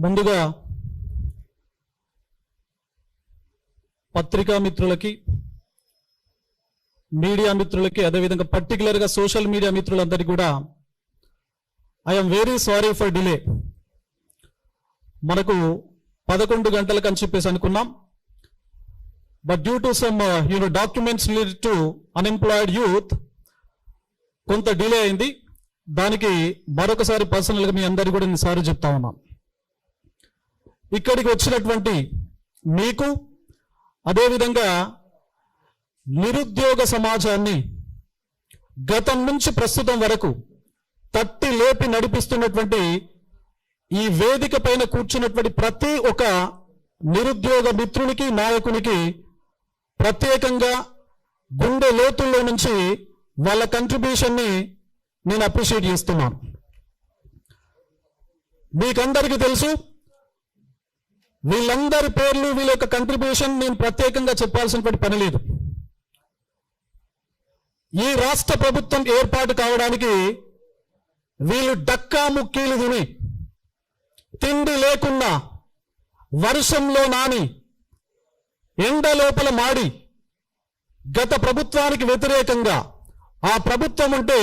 ముందుగా పత్రికా మిత్రులకి, మీడియా మిత్రులకి, అదేవిధంగా పర్టికులర్గా సోషల్ మీడియా మిత్రులందరికీ కూడా I'm very sorry for delay. మనకు 11 గంటలకు అని చెప్పేసి అనుకున్నాం. But due to some documents related to unemployed youth కొంత డిలే అయింది. దానికి మరొకసారి పర్సనల్గా మీ అందరికీ కూడా నేను సారీ చెప్తా ఉన్నాను. ఇక్కడికి వచ్చినటువంటి మీకు, అదేవిధంగా నిరుద్యోగ సమాజాన్ని గతం నుంచి ప్రస్తుతం వరకు తట్టి లేపి నడిపిస్తున్నటువంటి ఈ వేదిక పైన కూర్చున్నటువంటి ప్రతి ఒక్క నిరుద్యోగ మిత్రునికి, నాయకునికి ప్రత్యేకంగా గుండె లోతుల్లో నుంచి వాళ్ళ కంట్రిబ్యూషన్ని నేను అప్రిషియేట్ చేస్తున్నాను. మీకందరికీ తెలుసు, వీళ్ళందరి పేర్లు, వీళ్ళ యొక్క కంట్రిబ్యూషన్ నేను ప్రత్యేకంగా చెప్పాల్సినటువంటి పని లేదు. ఈ రాష్ట్ర ప్రభుత్వం ఏర్పాటు కావడానికి వీళ్ళు డక్కా ముక్కీలు తిని, తిండి లేకుండా, వర్షంలో నాని, ఎండ లోపల మాడి, గత ప్రభుత్వానికి వ్యతిరేకంగా ఆ ప్రభుత్వం ఉంటే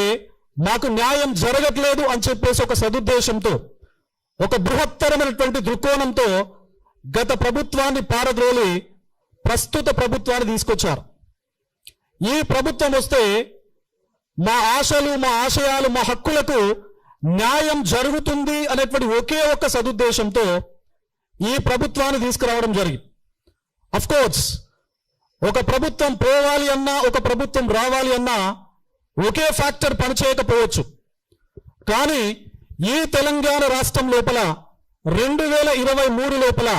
మాకు న్యాయం జరగట్లేదు అని చెప్పేసి ఒక సదుద్దేశంతో, ఒక బృహత్తరమైనటువంటి దృక్కోణంతో గత ప్రభుత్వాన్ని పారద్రోలి ప్రస్తుత ప్రభుత్వాన్ని తీసుకొచ్చారు. ఈ ప్రభుత్వం వస్తే మా ఆశలు, మా ఆశయాలు, మా హక్కులకు న్యాయం జరుగుతుంది అనేటువంటి ఒకే ఒక్క సదుద్దేశంతో ఈ ప్రభుత్వాన్ని తీసుకురావడం జరిగింది. అఫ్ కోర్స్ ఒక ప్రభుత్వం పోవాలి అన్నా, ఒక ప్రభుత్వం రావాలి అన్నా ఒకే ఫ్యాక్టర్ పనిచేయకపోవచ్చు. కానీ ఈ తెలంగాణ రాష్ట్రం లోపల 2023 లోపల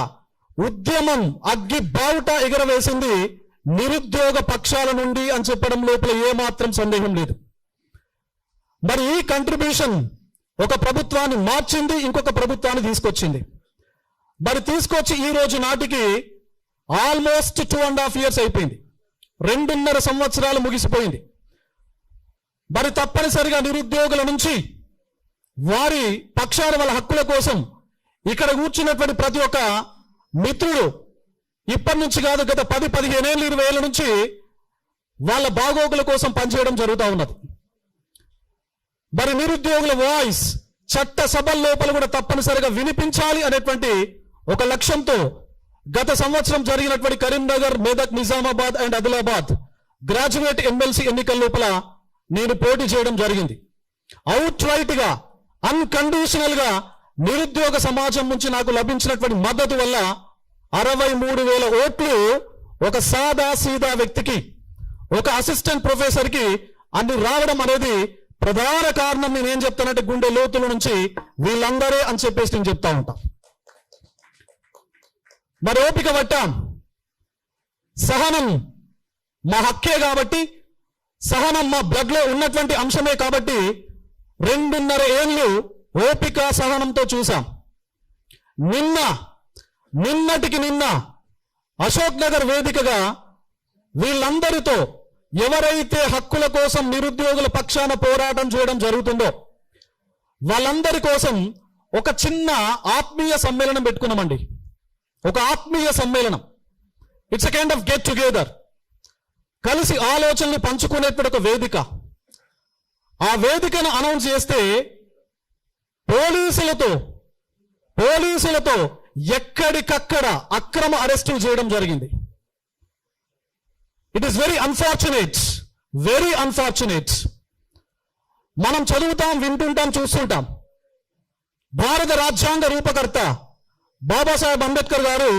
ఉద్యమం అగ్గి బావుట ఎగరవేసింది నిరుద్యోగ పక్షాల నుండి అని చెప్పడం లోపల ఏమాత్రం సందేహం లేదు. మరి ఈ కంట్రిబ్యూషన్ ఒక ప్రభుత్వాన్ని మార్చింది, ఇంకొక ప్రభుత్వాన్ని తీసుకొచ్చింది. మరి తీసుకొచ్చి ఈ రోజు నాటికి ఆల్మోస్ట్ 2.5 years అయిపోయింది. 2.5 సంవత్సరాలు ముగిసిపోయింది. మరి తప్పనిసరిగా నిరుద్యోగుల నుంచి, వారి పక్షాన, వాళ్ళ హక్కుల కోసం ఇక్కడ కూర్చున్నటువంటి ప్రతి ఒక్క మిత్రుడు ఇప్పటి నుంచి కాదు, గత 10, 15 ఏళ్ళు, 20 ఏళ్ళ నుంచి వాళ్ళ బాగోగుల కోసం పనిచేయడం జరుగుతూ ఉన్నది. మరి నిరుద్యోగుల వాయిస్ చట్ట సభల లోపల కూడా తప్పనిసరిగా వినిపించాలి అనేటువంటి ఒక లక్ష్యంతో గత సంవత్సరం జరిగినటువంటి Karimnagar, Medak, Nizamabad and Adilabad graduate MLC ఎన్నికల లోపల నేను పోటీ చేయడం జరిగింది. అవుట్ రైట్ గా, అన్కండిషనల్ గా నిరుద్యోగ సమాజం నుంచి నాకు లభించినటువంటి మద్దతు వల్ల 63,000 ఓట్లు ఒక సాదా సీదా వ్యక్తికి, ఒక అసిస్టెంట్ ప్రొఫెసర్కి అన్ని రావడం అనేది ప్రధాన కారణం. నేనేం చెప్తానంటే గుండె లోతుల నుంచి వీళ్ళందరే అని చెప్పేసి నేను చెప్తా ఉంటా. మరి ఓపిక పట్టాం. సహనం మా హక్కే కాబట్టి, సహనం మా బ్లడ్ లో ఉన్నటువంటి అంశమే కాబట్టి 2.5 ఏళ్ళు ఓపిక సహనంతో చూసాం. నిన్నటికి నిన్న అశోక్ నగర్ వేదికగా వీళ్ళందరితో ఎవరైతే హక్కుల కోసం నిరుద్యోగుల పక్షాన పోరాటం చేయడం జరుగుతుందో వాళ్ళందరి కోసం ఒక చిన్న ఆత్మీయ సమ్మేళనం పెట్టుకున్నామండి. ఒక ఆత్మీయ సమ్మేళనం. It's a kind of get together. కలిసి ఆలోచనలు పంచుకునేటువంటి ఒక వేదిక. ఆ వేదికను అనౌన్స్ చేస్తే పోలీసులతో ఎక్కడికక్కడ అక్రమ అరెస్టులు చేయడం జరిగింది. It is very unfortunate. మనం చదువుతాం, వింటుంటాం, చూస్తుంటాం. భారత రాజ్యాంగ రూపకర్త బాబాసాహెబ్ అంబేద్కర్ గారు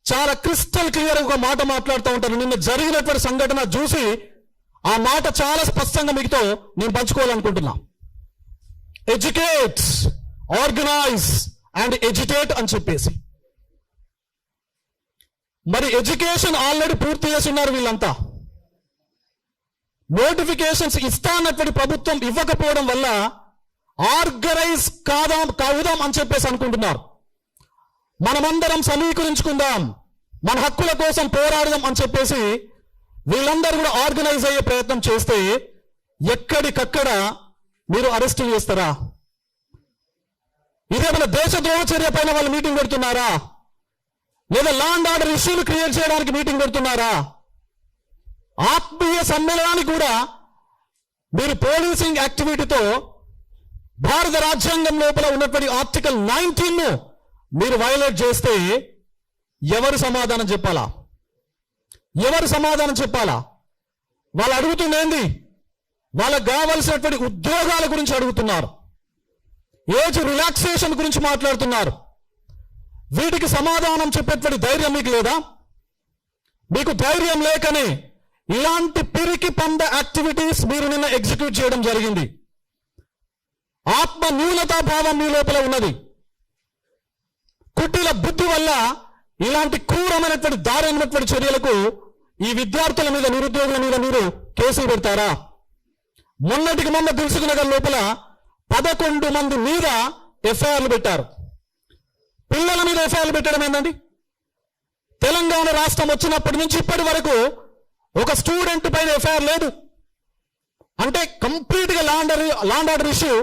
చాలా క్రిస్టల్ క్లియర్ ఒక మాట మాట్లాడుతూ ఉంటారు. నిన్న జరిగినటువంటి సంఘటన చూసి ఆ మాట చాలా స్పష్టంగా మీతో నేను పంచుకోవాలనుకుంటున్నా. ఎడ్యుకేట్, ఆర్గనైజ్ అండ్ ఎడ్యుకేట్ అని చెప్పేసి. మరి ఎడ్యుకేషన్ ఆల్రెడీ పూర్తి చేసి ఉన్నారు వీళ్ళంతా. నోటిఫికేషన్స్ ఇస్తా అన్నటువంటి ప్రభుత్వం ఇవ్వకపోవడం వల్ల ఆర్గనైజ్ కావుదాం అని చెప్పేసి అనుకుంటున్నారు. మనమందరం సమీకరించుకుందాం, మన హక్కుల కోసం పోరాడదాం అని చెప్పేసి వీళ్ళందరూ కూడా ఆర్గనైజ్ అయ్యే ప్రయత్నం చేస్తే ఎక్కడికక్కడ మీరు అరెస్టులు చేస్తారా? ఇదేమైనా దేశద్రోహ చర్య పైన వాళ్ళు మీటింగ్ పెడుతున్నారా, లేదా లా అండ్ ఆర్డర్ ఇష్యూలు క్రియేట్ చేయడానికి మీటింగ్ పెడుతున్నారా? ఆత్మీయ సమ్మేళనానికి కూడా మీరు పోలీసింగ్ యాక్టివిటీతో భారత రాజ్యాంగం లోపల ఉన్నటువంటి ఆర్టికల్ 19 మీరు వైలేట్ చేస్తే ఎవరు సమాధానం చెప్పాలా? ఎవరు సమాధానం చెప్పాలా? వాళ్ళు అడుగుతుందేంది? వాళ్ళకు కావలసినటువంటి ఉద్యోగాల గురించి అడుగుతున్నారు, ఏజ్ రిలాక్సేషన్ గురించి మాట్లాడుతున్నారు. వీటికి సమాధానం చెప్పేటువంటి ధైర్యం మీకు లేదా? మీకు ధైర్యం లేకనే ఇలాంటి పిరికి పంద యాక్టివిటీస్ మీరు నిన్న ఎగ్జిక్యూట్ చేయడం జరిగింది. ఆత్మ న్యూనతా భావం మీ లోపల ఉన్నది. కుట్టిల బుద్ధి వల్ల ఇలాంటి క్రూరమైనటువంటి దారుణమైనటువంటి చర్యలకు ఈ విద్యార్థుల మీద, నిరుద్యోగుల మీద మీరు కేసులు పెడతారా? మొన్నటికి మొన్న దిల్సుఖ్ నగర్ లోపల 11 మంది మీద ఎఫ్ఐఆర్లు పెట్టారు. పిల్లల మీద ఎఫ్ఐఆర్లు పెట్టడం ఏంటండి? తెలంగాణ రాష్ట్రం వచ్చినప్పటి నుంచి ఇప్పటి వరకు ఒక స్టూడెంట్ పైన ఎఫ్ఐఆర్ లేదు. అంటే కంప్లీట్ గా law and order issue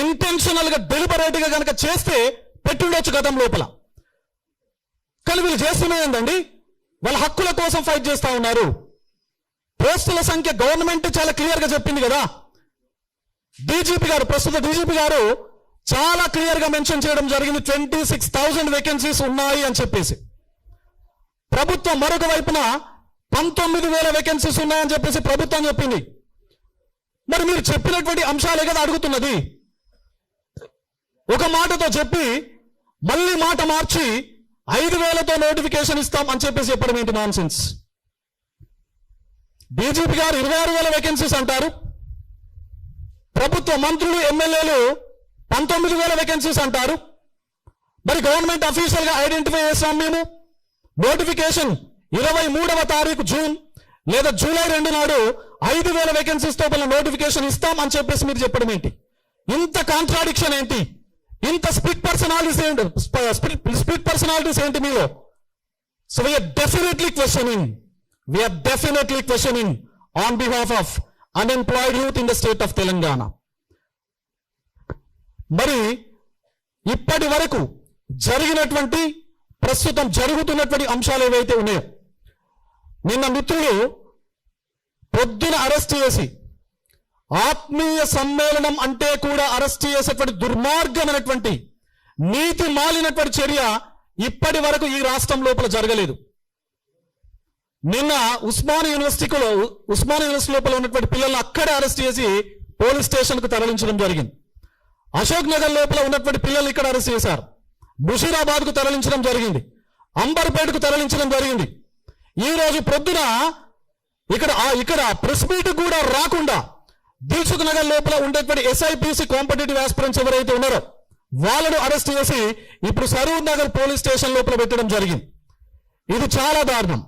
intentional గా డెలిబరేట్ గా కనుక చేస్తే పెట్టుండొచ్చు గతం లోపల. కానీ వీళ్ళు చేస్తున్నది ఏంటండి? వాళ్ళ హక్కుల కోసం ఫైట్ చేస్తా ఉన్నారు. పోస్టుల సంఖ్య గవర్నమెంట్ చాలా క్లియర్ గా చెప్పింది కదా. డీజీపీ గారు, ప్రస్తుత డీజీపీ గారు చాలా క్లియర్ గా మెన్షన్ చేయడం జరిగింది, 26,000 వేకెన్సీస్ ఉన్నాయి అని చెప్పేసి. ప్రభుత్వం మరొక వైపున 19,000 వేకెన్సీస్ ఉన్నాయని చెప్పేసి ప్రభుత్వం చెప్పింది. మరి మీరు చెప్పినటువంటి అంశాలే కదా అడుగుతున్నది. ఒక మాటతో చెప్పి మళ్ళీ మాట మార్చి 5,000తో నోటిఫికేషన్ ఇస్తాం అని చెప్పేసి చెప్పడం ఏంటి? Non sense. డీజీపీ గారు 26,000 వేకెన్సీస్ అంటారు, ప్రభుత్వ మంత్రులు, ఎమ్మెల్యేలు 19,000 వేకెన్సీస్ అంటారు. మరి గవర్నమెంట్ అఫీషియల్ గా ఐడెంటిఫై చేస్తాం మేము. నోటిఫికేషన్ 23వ తారీఖు జూన్ లేదా జూలై 2 నాడు 5,000 వేకెన్సీస్ తో నోటిఫికేషన్ ఇస్తాం అని చెప్పేసి మీరు చెప్పడం ఏంటి? ఇంత కాంట్రాడిక్షన్ ఏంటి? ఇంత స్ప్లిట్ పర్సనాలిటీస్ ఏంటి మీలో? So we are definitely questioning on behalf of unemployed youth in the state of Telangana. మరి ఇప్పటి వరకు జరిగినటువంటి, ప్రస్తుతం జరుగుతున్నటువంటి అంశాలు ఏవైతే ఉన్నాయో, నిన్న మిత్రులు పొద్దున అరెస్ట్ చేసి, ఆత్మీయ సమ్మేళనం అంటే కూడా అరెస్ట్ చేసేటువంటి దుర్మార్గమైనటువంటి, నీతి మాలినటువంటి చర్య ఇప్పటి వరకు ఈ రాష్ట్రం లోపల జరగలేదు. నిన్న ఉస్మానియా యూనివర్సిటీ లోపల ఉన్నటువంటి పిల్లల్ని అక్కడే అరెస్ట్ చేసి పోలీస్ స్టేషన్ కు తరలించడం జరిగింది. అశోక్ నగర్ లోపల ఉన్నటువంటి పిల్లలు ఇక్కడ అరెస్ట్ చేశారు. ముషీరాబాద్ కు తరలించడం జరిగింది. అంబర్పేటకు తరలించడం జరిగింది. ఈ రోజు పొద్దున ఇక్కడ ప్రెస్ మీట్ కూడా రాకుండా దిల్సుఖ్ నగర్ లోపల ఉండేటువంటి ఎస్ఐపిసి కాంపిటేటివ్ ఆస్పిరెంట్స్ ఎవరైతే ఉన్నారో వాళ్ళను అరెస్ట్ చేసి ఇప్పుడు సరూర్ నగర్ పోలీస్ స్టేషన్ లోపల పెట్టడం జరిగింది. ఇది చాలా దారుణం.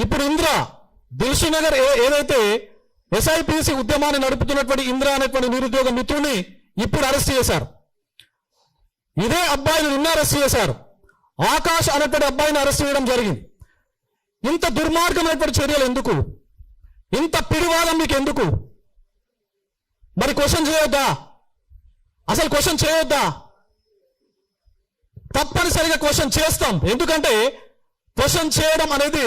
ఇప్పుడు ఇంద్రా, దిల్సుఖ్ నగర్ ఏదైతే ఎస్ఐపిసి ఉద్యమాన్ని నడుపుతున్నటువంటి ఇంద్రా అనేటువంటి నిరుద్యోగ మిత్రుని ఇప్పుడు అరెస్ట్ చేశారు. ఇదే అబ్బాయిని నిన్న అరెస్ట్ చేశారు. ఆకాష్ అనేటువంటి అబ్బాయిని అరెస్ట్ చేయడం జరిగింది. ఇంత దుర్మార్గమైనటువంటి చర్యలు ఎందుకు? ఇంత పిడివాదం మీకు ఎందుకు? మరి క్వశ్చన్ చేయొద్దా? అసలు క్వశ్చన్ చేయొద్దా? తప్పనిసరిగా క్వశ్చన్ చేస్తాం. ఎందుకంటే క్వశ్చన్ చేయడం అనేది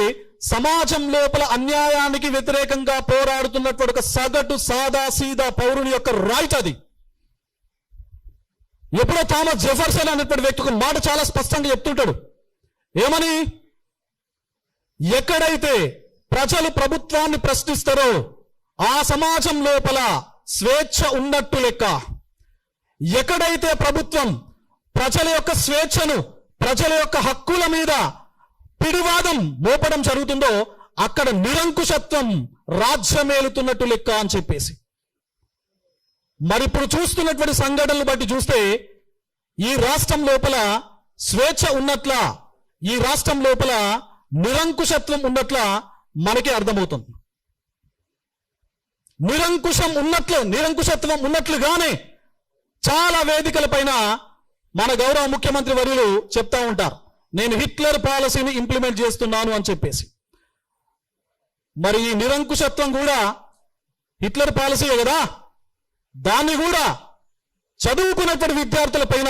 సమాజం లోపల అన్యాయానికి వ్యతిరేకంగా పోరాడుతున్నటువంటి ఒక సగటు సాదా సీదా పౌరుని యొక్క రైట్. అది ఎప్పుడో థామస్ జెఫర్సన్ అనేటువంటి వ్యక్తి ఒక మాట చాలా స్పష్టంగా చెప్తుంటాడు. ఏమని? ఎక్కడైతే ప్రజలు ప్రభుత్వాన్ని ప్రశ్నిస్తారో ఆ సమాజం లోపల స్వేచ్ఛ ఉన్నట్టు లెక్క. ఎక్కడైతే ప్రభుత్వం ప్రజల యొక్క స్వేచ్ఛను, ప్రజల యొక్క హక్కుల మీద పిడివాదం మోపడం జరుగుతుందో అక్కడ నిరంకుశత్వం రాజ్యమేలుతున్నట్టు లెక్క అని చెప్పేసి. మరి ఇప్పుడు చూస్తున్నటువంటి సంఘటనలు బట్టి చూస్తే ఈ రాష్ట్రం లోపల స్వేచ్ఛ ఉన్నట్లా, ఈ రాష్ట్రం లోపల నిరంకుశత్వం ఉన్నట్లా మనకే అర్థమవుతుంది. నిరంకుశత్వం ఉన్నట్లుగానే చాలా వేదికల పైన మన గౌరవ ముఖ్యమంత్రి వర్యులు చెప్తా ఉంటారు, నేను హిట్లర్ పాలసీని ఇంప్లిమెంట్ చేస్తున్నాను అని చెప్పేసి. మరి ఈ నిరంకుశత్వం కూడా హిట్లర్ పాలసీయే కదా. దాన్ని కూడా చదువుకున్నటువంటి విద్యార్థుల పైన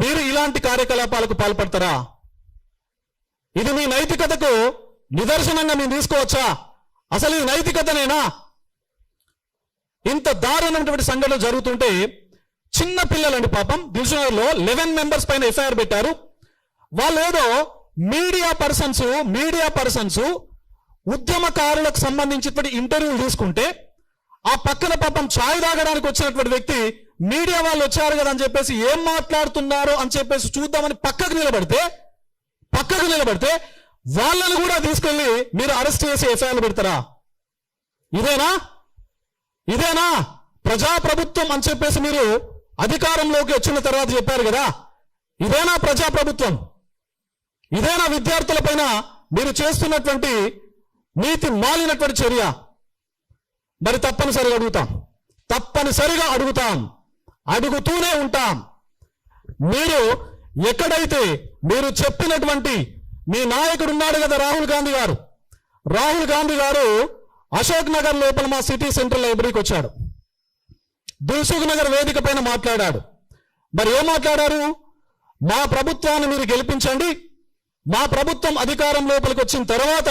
మీరు ఇలాంటి కార్యకలాపాలకు పాల్పడతారా? ఇది మీ నైతికతకు నిదర్శనంగా మేము తీసుకోవచ్చా? అసలు ఇది నైతికతనేనా? ఇంత దారుణమైనటువంటి సంఘటనలు జరుగుతుంటే చిన్న పిల్లలండి పాపం దిల్సుఖ్నగర్లో 11 మెంబర్స్ పైన ఎఫ్ఐఆర్ పెట్టారు. వాళ్ళు ఏదో మీడియా పర్సన్స్ ఉద్యమకారులకు సంబంధించినటువంటి ఇంటర్వ్యూలు తీసుకుంటే ఆ పక్కన పాపం ఛాయ్ తాగడానికి వచ్చినటువంటి వ్యక్తి మీడియా వాళ్ళు వచ్చారు కదా అని చెప్పేసి ఏం మాట్లాడుతున్నారో అని చెప్పేసి చూద్దామని పక్కకు నిలబడితే వాళ్ళని కూడా తీసుకెళ్లి మీరు అరెస్ట్ చేసి ఎఫ్ఐఆర్లు పెడతారా? ఇదేనా ప్రజాప్రభుత్వం అని చెప్పేసి మీరు అధికారంలోకి వచ్చిన తర్వాత చెప్పారు కదా? ఇదేనా ప్రజాప్రభుత్వం? ఇదేనా విద్యార్థుల పైన మీరు చేస్తున్నటువంటి నీతి మాలినటువంటి చర్య? మరి తప్పనిసరిగా అడుగుతాం, అడుగుతూనే ఉంటాం. మీరు ఎక్కడైతే మీరు చెప్పినటువంటి మీ నాయకుడు ఉన్నాడు కదా రాహుల్ గాంధీ గారు అశోక్ నగర్ లోపల మా సిటీ సెంట్రల్ లైబ్రరీకి వచ్చాడు. దిల్సుఖ్నగర్ వేదిక పైన మాట్లాడాడు. మరి ఏం మాట్లాడారు? మా ప్రభుత్వాన్ని మీరు గెలిపించండి, మా ప్రభుత్వం అధికారం లోపలికి వచ్చిన తర్వాత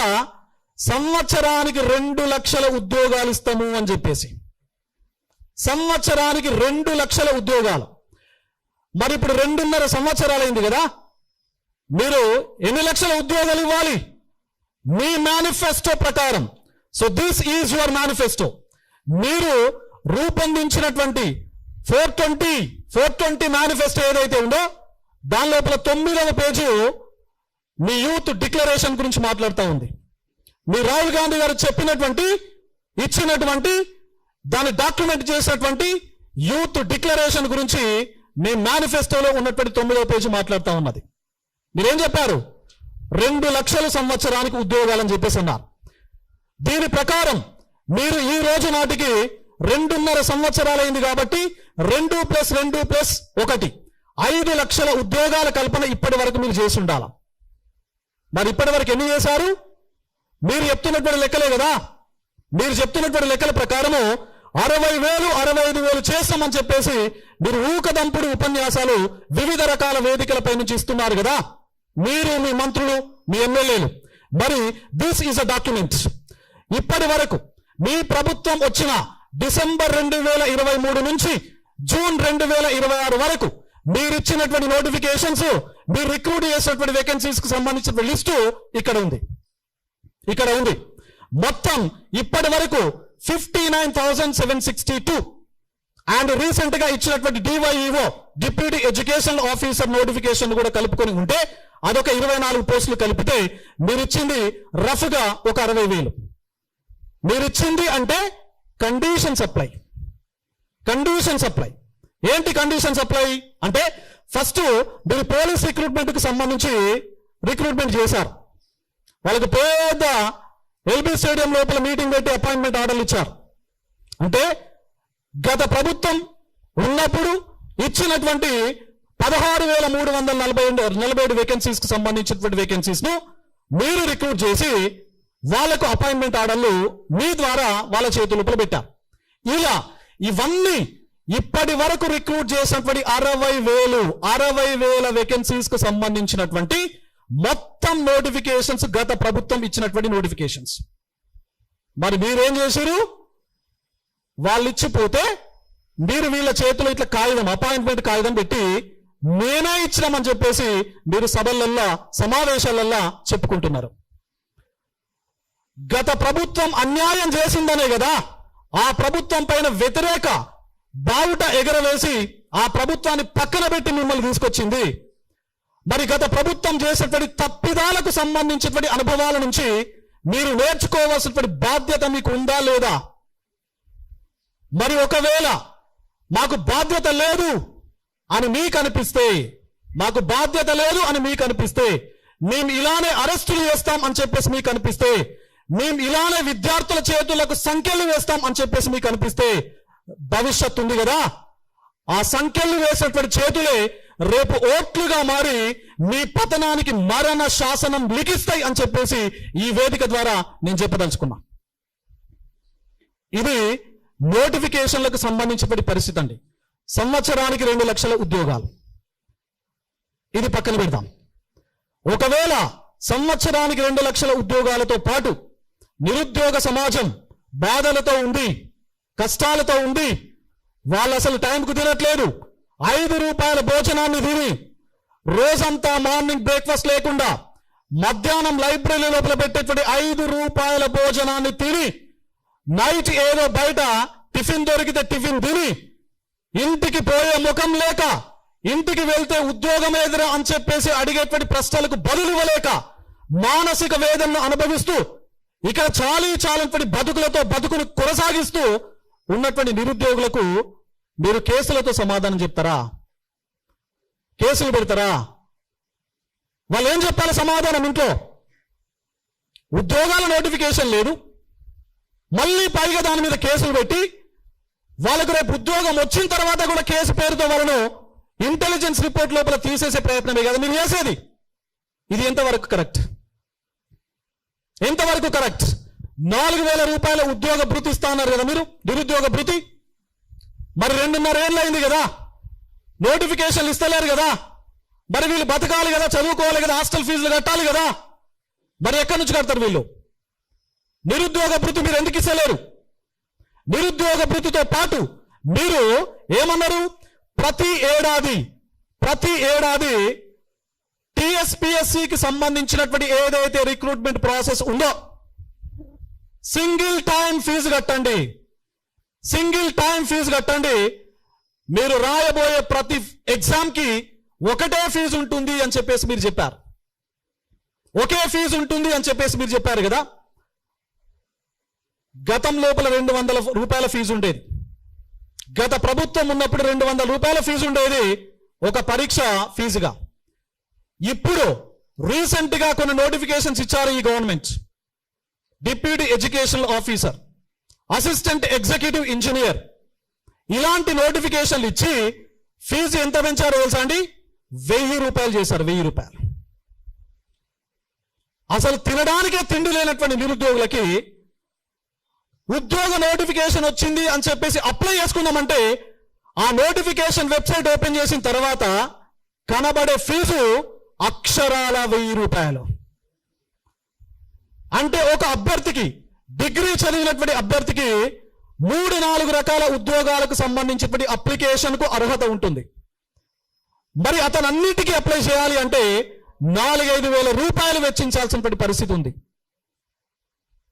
సంవత్సరానికి 2 లక్షల ఉద్యోగాలు ఇస్తాము అని చెప్పేసి. సంవత్సరానికి 2 లక్షల ఉద్యోగాలు. మరి ఇప్పుడు 2.5 సంవత్సరాలైంది కదా, మీరు ఎన్ని లక్షల ఉద్యోగాలు ఇవ్వాలి మీ మేనిఫెస్టో ప్రకారం? So this is your manifesto. మీరు రూపొందించినటువంటి 420 మేనిఫెస్టో ఏదైతే ఉందో దాని లోపల 9వ పేజీ మీ యూత్ డిక్లరేషన్ గురించి మాట్లాడుతూ ఉంది. మీ రాహుల్ గాంధీ గారు ఇచ్చినటువంటి దాన్ని డాక్యుమెంట్ చేసినటువంటి యూత్ డిక్లరేషన్ గురించి మీ మేనిఫెస్టోలో ఉన్నటువంటి 9వ పేజీ మాట్లాడుతూ ఉన్నది. మీరేం చెప్పారు? 2 లక్షల సంవత్సరానికి ఉద్యోగాలని చెప్పేసి అన్నారు. దీని ప్రకారం మీరు ఈ రోజు నాటికి 2.5 సంవత్సరాలైంది కాబట్టి 2+2+1 5 లక్షల ఉద్యోగాల కల్పన ఇప్పటి వరకు మీరు చేసి ఉండాలి. మరి ఇప్పటి వరకు ఎన్ని చేశారు? మీరు చెప్తున్నటువంటి లెక్కలే కదా. మీరు చెప్తున్నటువంటి లెక్కల ప్రకారము 60,000 65,000 చేస్తామని చెప్పేసి మీరు ఊకదంపుడు ఉపన్యాసాలు వివిధ రకాల వేదికలపై నుంచి ఇస్తున్నారు కదా, మీరు, మీ మంత్రులు, మీ ఎమ్మెల్యేలు. మరి దిస్ ఈజ్ అ డాక్యుమెంట్. ఇప్పటి వరకు మీ ప్రభుత్వం వచ్చిన డిసెంబర్ 2023 నుంచి జూన్ 2026 వరకు మీరు ఇచ్చినటువంటి నోటిఫికేషన్స్, మీరు రిక్రూట్ చేసినటువంటి వేకెన్సీస్ కు సంబంధించిన లిస్టు ఇక్కడ ఉంది. మొత్తం ఇప్పటి వరకు 59,762 అండ్ రీసెంట్ గా ఇచ్చినటువంటి DyEO deputy education officer notification కూడా కలుపుకొని ఉంటే అదొక 24 పోస్టులు కలిపితే మీరు ఇచ్చింది రఫ్ గా ఒక 60,000. మీరు ఇచ్చింది అంటే కండిషన్ సప్లై. ఏంటి కండిషన్ సప్లై అంటే? ఫస్ట్ మీరు పోలీస్ రిక్రూట్మెంట్ కి సంబంధించి రిక్రూట్మెంట్ చేశారు. వాళ్ళకి పెద్ద ఎల్బీ స్టేడియం లోపల మీటింగ్ పెట్టి అపాయింట్మెంట్ ఆర్డర్లు ఇచ్చారు. అంటే గత ప్రభుత్వం ఉన్నప్పుడు ఇచ్చినటువంటి 16,347 వేకెన్సీస్ కు సంబంధించినటువంటి వేకెన్సీస్ ను మీరు రిక్రూట్ చేసి వాళ్లకు అపాయింట్మెంట్ ఆర్డర్లు మీ ద్వారా వాళ్ళ చేతుల లోపల పెట్టారు. ఇలా ఇవన్నీ ఇప్పటి వరకు రిక్రూట్ చేసినటువంటి 60,000 వేకెన్సీస్ కు సంబంధించినటువంటి మొత్తం నోటిఫికేషన్స్ గత ప్రభుత్వం ఇచ్చినటువంటి నోటిఫికేషన్స్. మరి మీరేం చేశారు? వాళ్ళు ఇచ్చిపోతే మీరు వీళ్ళ చేతిలో ఇట్లా అపాయింట్మెంట్ కాగితం పెట్టి నేనే ఇచ్చినామని చెప్పేసి మీరు సభలల్లా సమావేశాలల్లా చెప్పుకుంటున్నారు. గత ప్రభుత్వం అన్యాయం చేసిందనే కదా ఆ ప్రభుత్వం పైన వ్యతిరేక బావుట ఎగరవేసి ఆ ప్రభుత్వాన్ని పక్కన పెట్టి మిమ్మల్ని తీసుకొచ్చింది. మరి గత ప్రభుత్వం చేసేటువంటి తప్పిదాలకు సంబంధించినటువంటి అనుభవాల నుంచి మీరు నేర్చుకోవాల్సినటువంటి బాధ్యత మీకు ఉందా లేదా? మరి ఒకవేళ మాకు బాధ్యత లేదు అని మీకు అనిపిస్తే, మేము ఇలానే అరెస్టులు చేస్తాం అని చెప్పేసి మీకు అనిపిస్తే, మేము ఇలానే విద్యార్థుల చేతులకు సంఖ్యలు వేస్తాం అని చెప్పేసి మీకు అనిపిస్తే, భవిష్యత్తు ఉంది కదా, ఆ సంఖ్యలు వేసేటువంటి చేతులే రేపు ఓట్లుగా మారి మీ పతనానికి మరణ శాసనం లిఖిస్తాయి అని చెప్పేసి ఈ వేదిక ద్వారా నేను చెప్పదలుచుకున్నా. ఇది నోటిఫికేషన్లకు సంబంధించిన పరిస్థితి అండి. సంవత్సరానికి 2 లక్షల ఉద్యోగాలు. ఇది పక్కన పెడదాం. ఒకవేళ సంవత్సరానికి 2 లక్షల ఉద్యోగాలతో పాటు నిరుద్యోగ సమాజం బాధలతో ఉంది, కష్టాలతో ఉంది, వాళ్ళు అసలు టైంకు తినట్లేదు, 5 రూపాయల భోజనాన్ని తిని రోజంతా మార్నింగ్ బ్రేక్ఫాస్ట్ లేకుండా మధ్యాహ్నం లైబ్రరీ లోపల పెట్టేటువంటి 5 రూపాయల భోజనాన్ని తిని నైట్ ఏదో బయట టిఫిన్ దొరికితే టిఫిన్ తిని ఇంటికి పోయే ముఖం లేక, ఇంటికి వెళ్తే ఉద్యోగం ఎదురా అని చెప్పేసి అడిగేటువంటి ప్రశ్నలకు బదులు ఇవ్వలేక మానసిక వేదనను అనుభవిస్తూ ఇక్కడ చాలినటువంటి బతుకును కొనసాగిస్తూ ఉన్నటువంటి నిరుద్యోగులకు మీరు కేసులతో సమాధానం చెప్తారా? కేసులు పెడతారా? వాళ్ళు ఏం చెప్పాలి సమాధానం? ఇంట్లో ఉద్యోగాల నోటిఫికేషన్ లేదు, మళ్ళీ పైగా దాని మీద కేసులు పెట్టి వాళ్ళకు రేపు ఉద్యోగం వచ్చిన తర్వాత కూడా కేసు పేరుతో వాళ్ళను ఇంటెలిజెన్స్ రిపోర్ట్ లోపల తీసేసే ప్రయత్నమే కదా మీరు చేసేది. ఇది ఎంతవరకు కరెక్ట్? ఎంతవరకు కరెక్ట్? 4,000 రూపాయల ఉద్యోగ భృతి ఇస్తా అన్నారు కదా మీరు, నిరుద్యోగ భృతి. మరి 2.5 ఏళ్ళు అయింది కదా, నోటిఫికేషన్లు ఇస్తలేరు కదా. మరి వీళ్ళు బతకాలి కదా, చదువుకోవాలి కదా, హాస్టల్ ఫీజులు కట్టాలి కదా. మరి ఎక్కడి నుంచి కడతారు వీళ్ళు? నిరుద్యోగ భృతి మీరు ఎందుకు ఇస్తలేరు? నిరుద్యోగ భృతితో పాటు మీరు ఏమన్నారు? ప్రతి ఏడాది టిఎస్పిఎస్సికి సంబంధించినటువంటి ఏదైతే రిక్రూట్మెంట్ ప్రాసెస్ ఉందో సింగిల్ టైం ఫీజు కట్టండి. మీరు రాయబోయే ప్రతి ఎగ్జామ్కి ఒకటే ఫీజు ఉంటుంది అని చెప్పేసి మీరు చెప్పారు. ఒకే ఫీజు ఉంటుంది అని చెప్పేసి మీరు చెప్పారు కదా. గతం లోపల 200 రూపాయల ఫీజు ఉండేది. గత ప్రభుత్వం ఉన్నప్పుడు 200 రూపాయల ఫీజు ఉండేది ఒక పరీక్ష ఫీజుగా. ఇప్పుడు రీసెంట్ గా కొన్ని నోటిఫికేషన్స్ ఇచ్చారు ఈ government. Deputy educational officer, assistant executive engineer, ఇలాంటి నోటిఫికేషన్లు ఇచ్చి ఫీజు ఎంత పెంచారో తెలుసా అండి? 1000 రూపాయలు చేశారు. 1000 రూపాయలు. అసలు తినడానికే తిండి లేనటువంటి నిరుద్యోగులకి ఉద్యోగ నోటిఫికేషన్ వచ్చింది అని చెప్పేసి అప్లై చేసుకుందామంటే ఆ నోటిఫికేషన్ వెబ్సైట్ ఓపెన్ చేసిన తర్వాత కనబడే ఫీజు అక్షరాల 1000 రూపాయలు. అంటే ఒక అభ్యర్థికి, డిగ్రీ చదివినటువంటి అభ్యర్థికి 3-4 రకాల ఉద్యోగాలకు సంబంధించినటువంటి అప్లికేషన్కు అర్హత ఉంటుంది. మరి అతను అన్నిటికీ అప్లై చేయాలి అంటే 4-5 వేల రూపాయలు వెచ్చించాల్సినటువంటి పరిస్థితి ఉంది.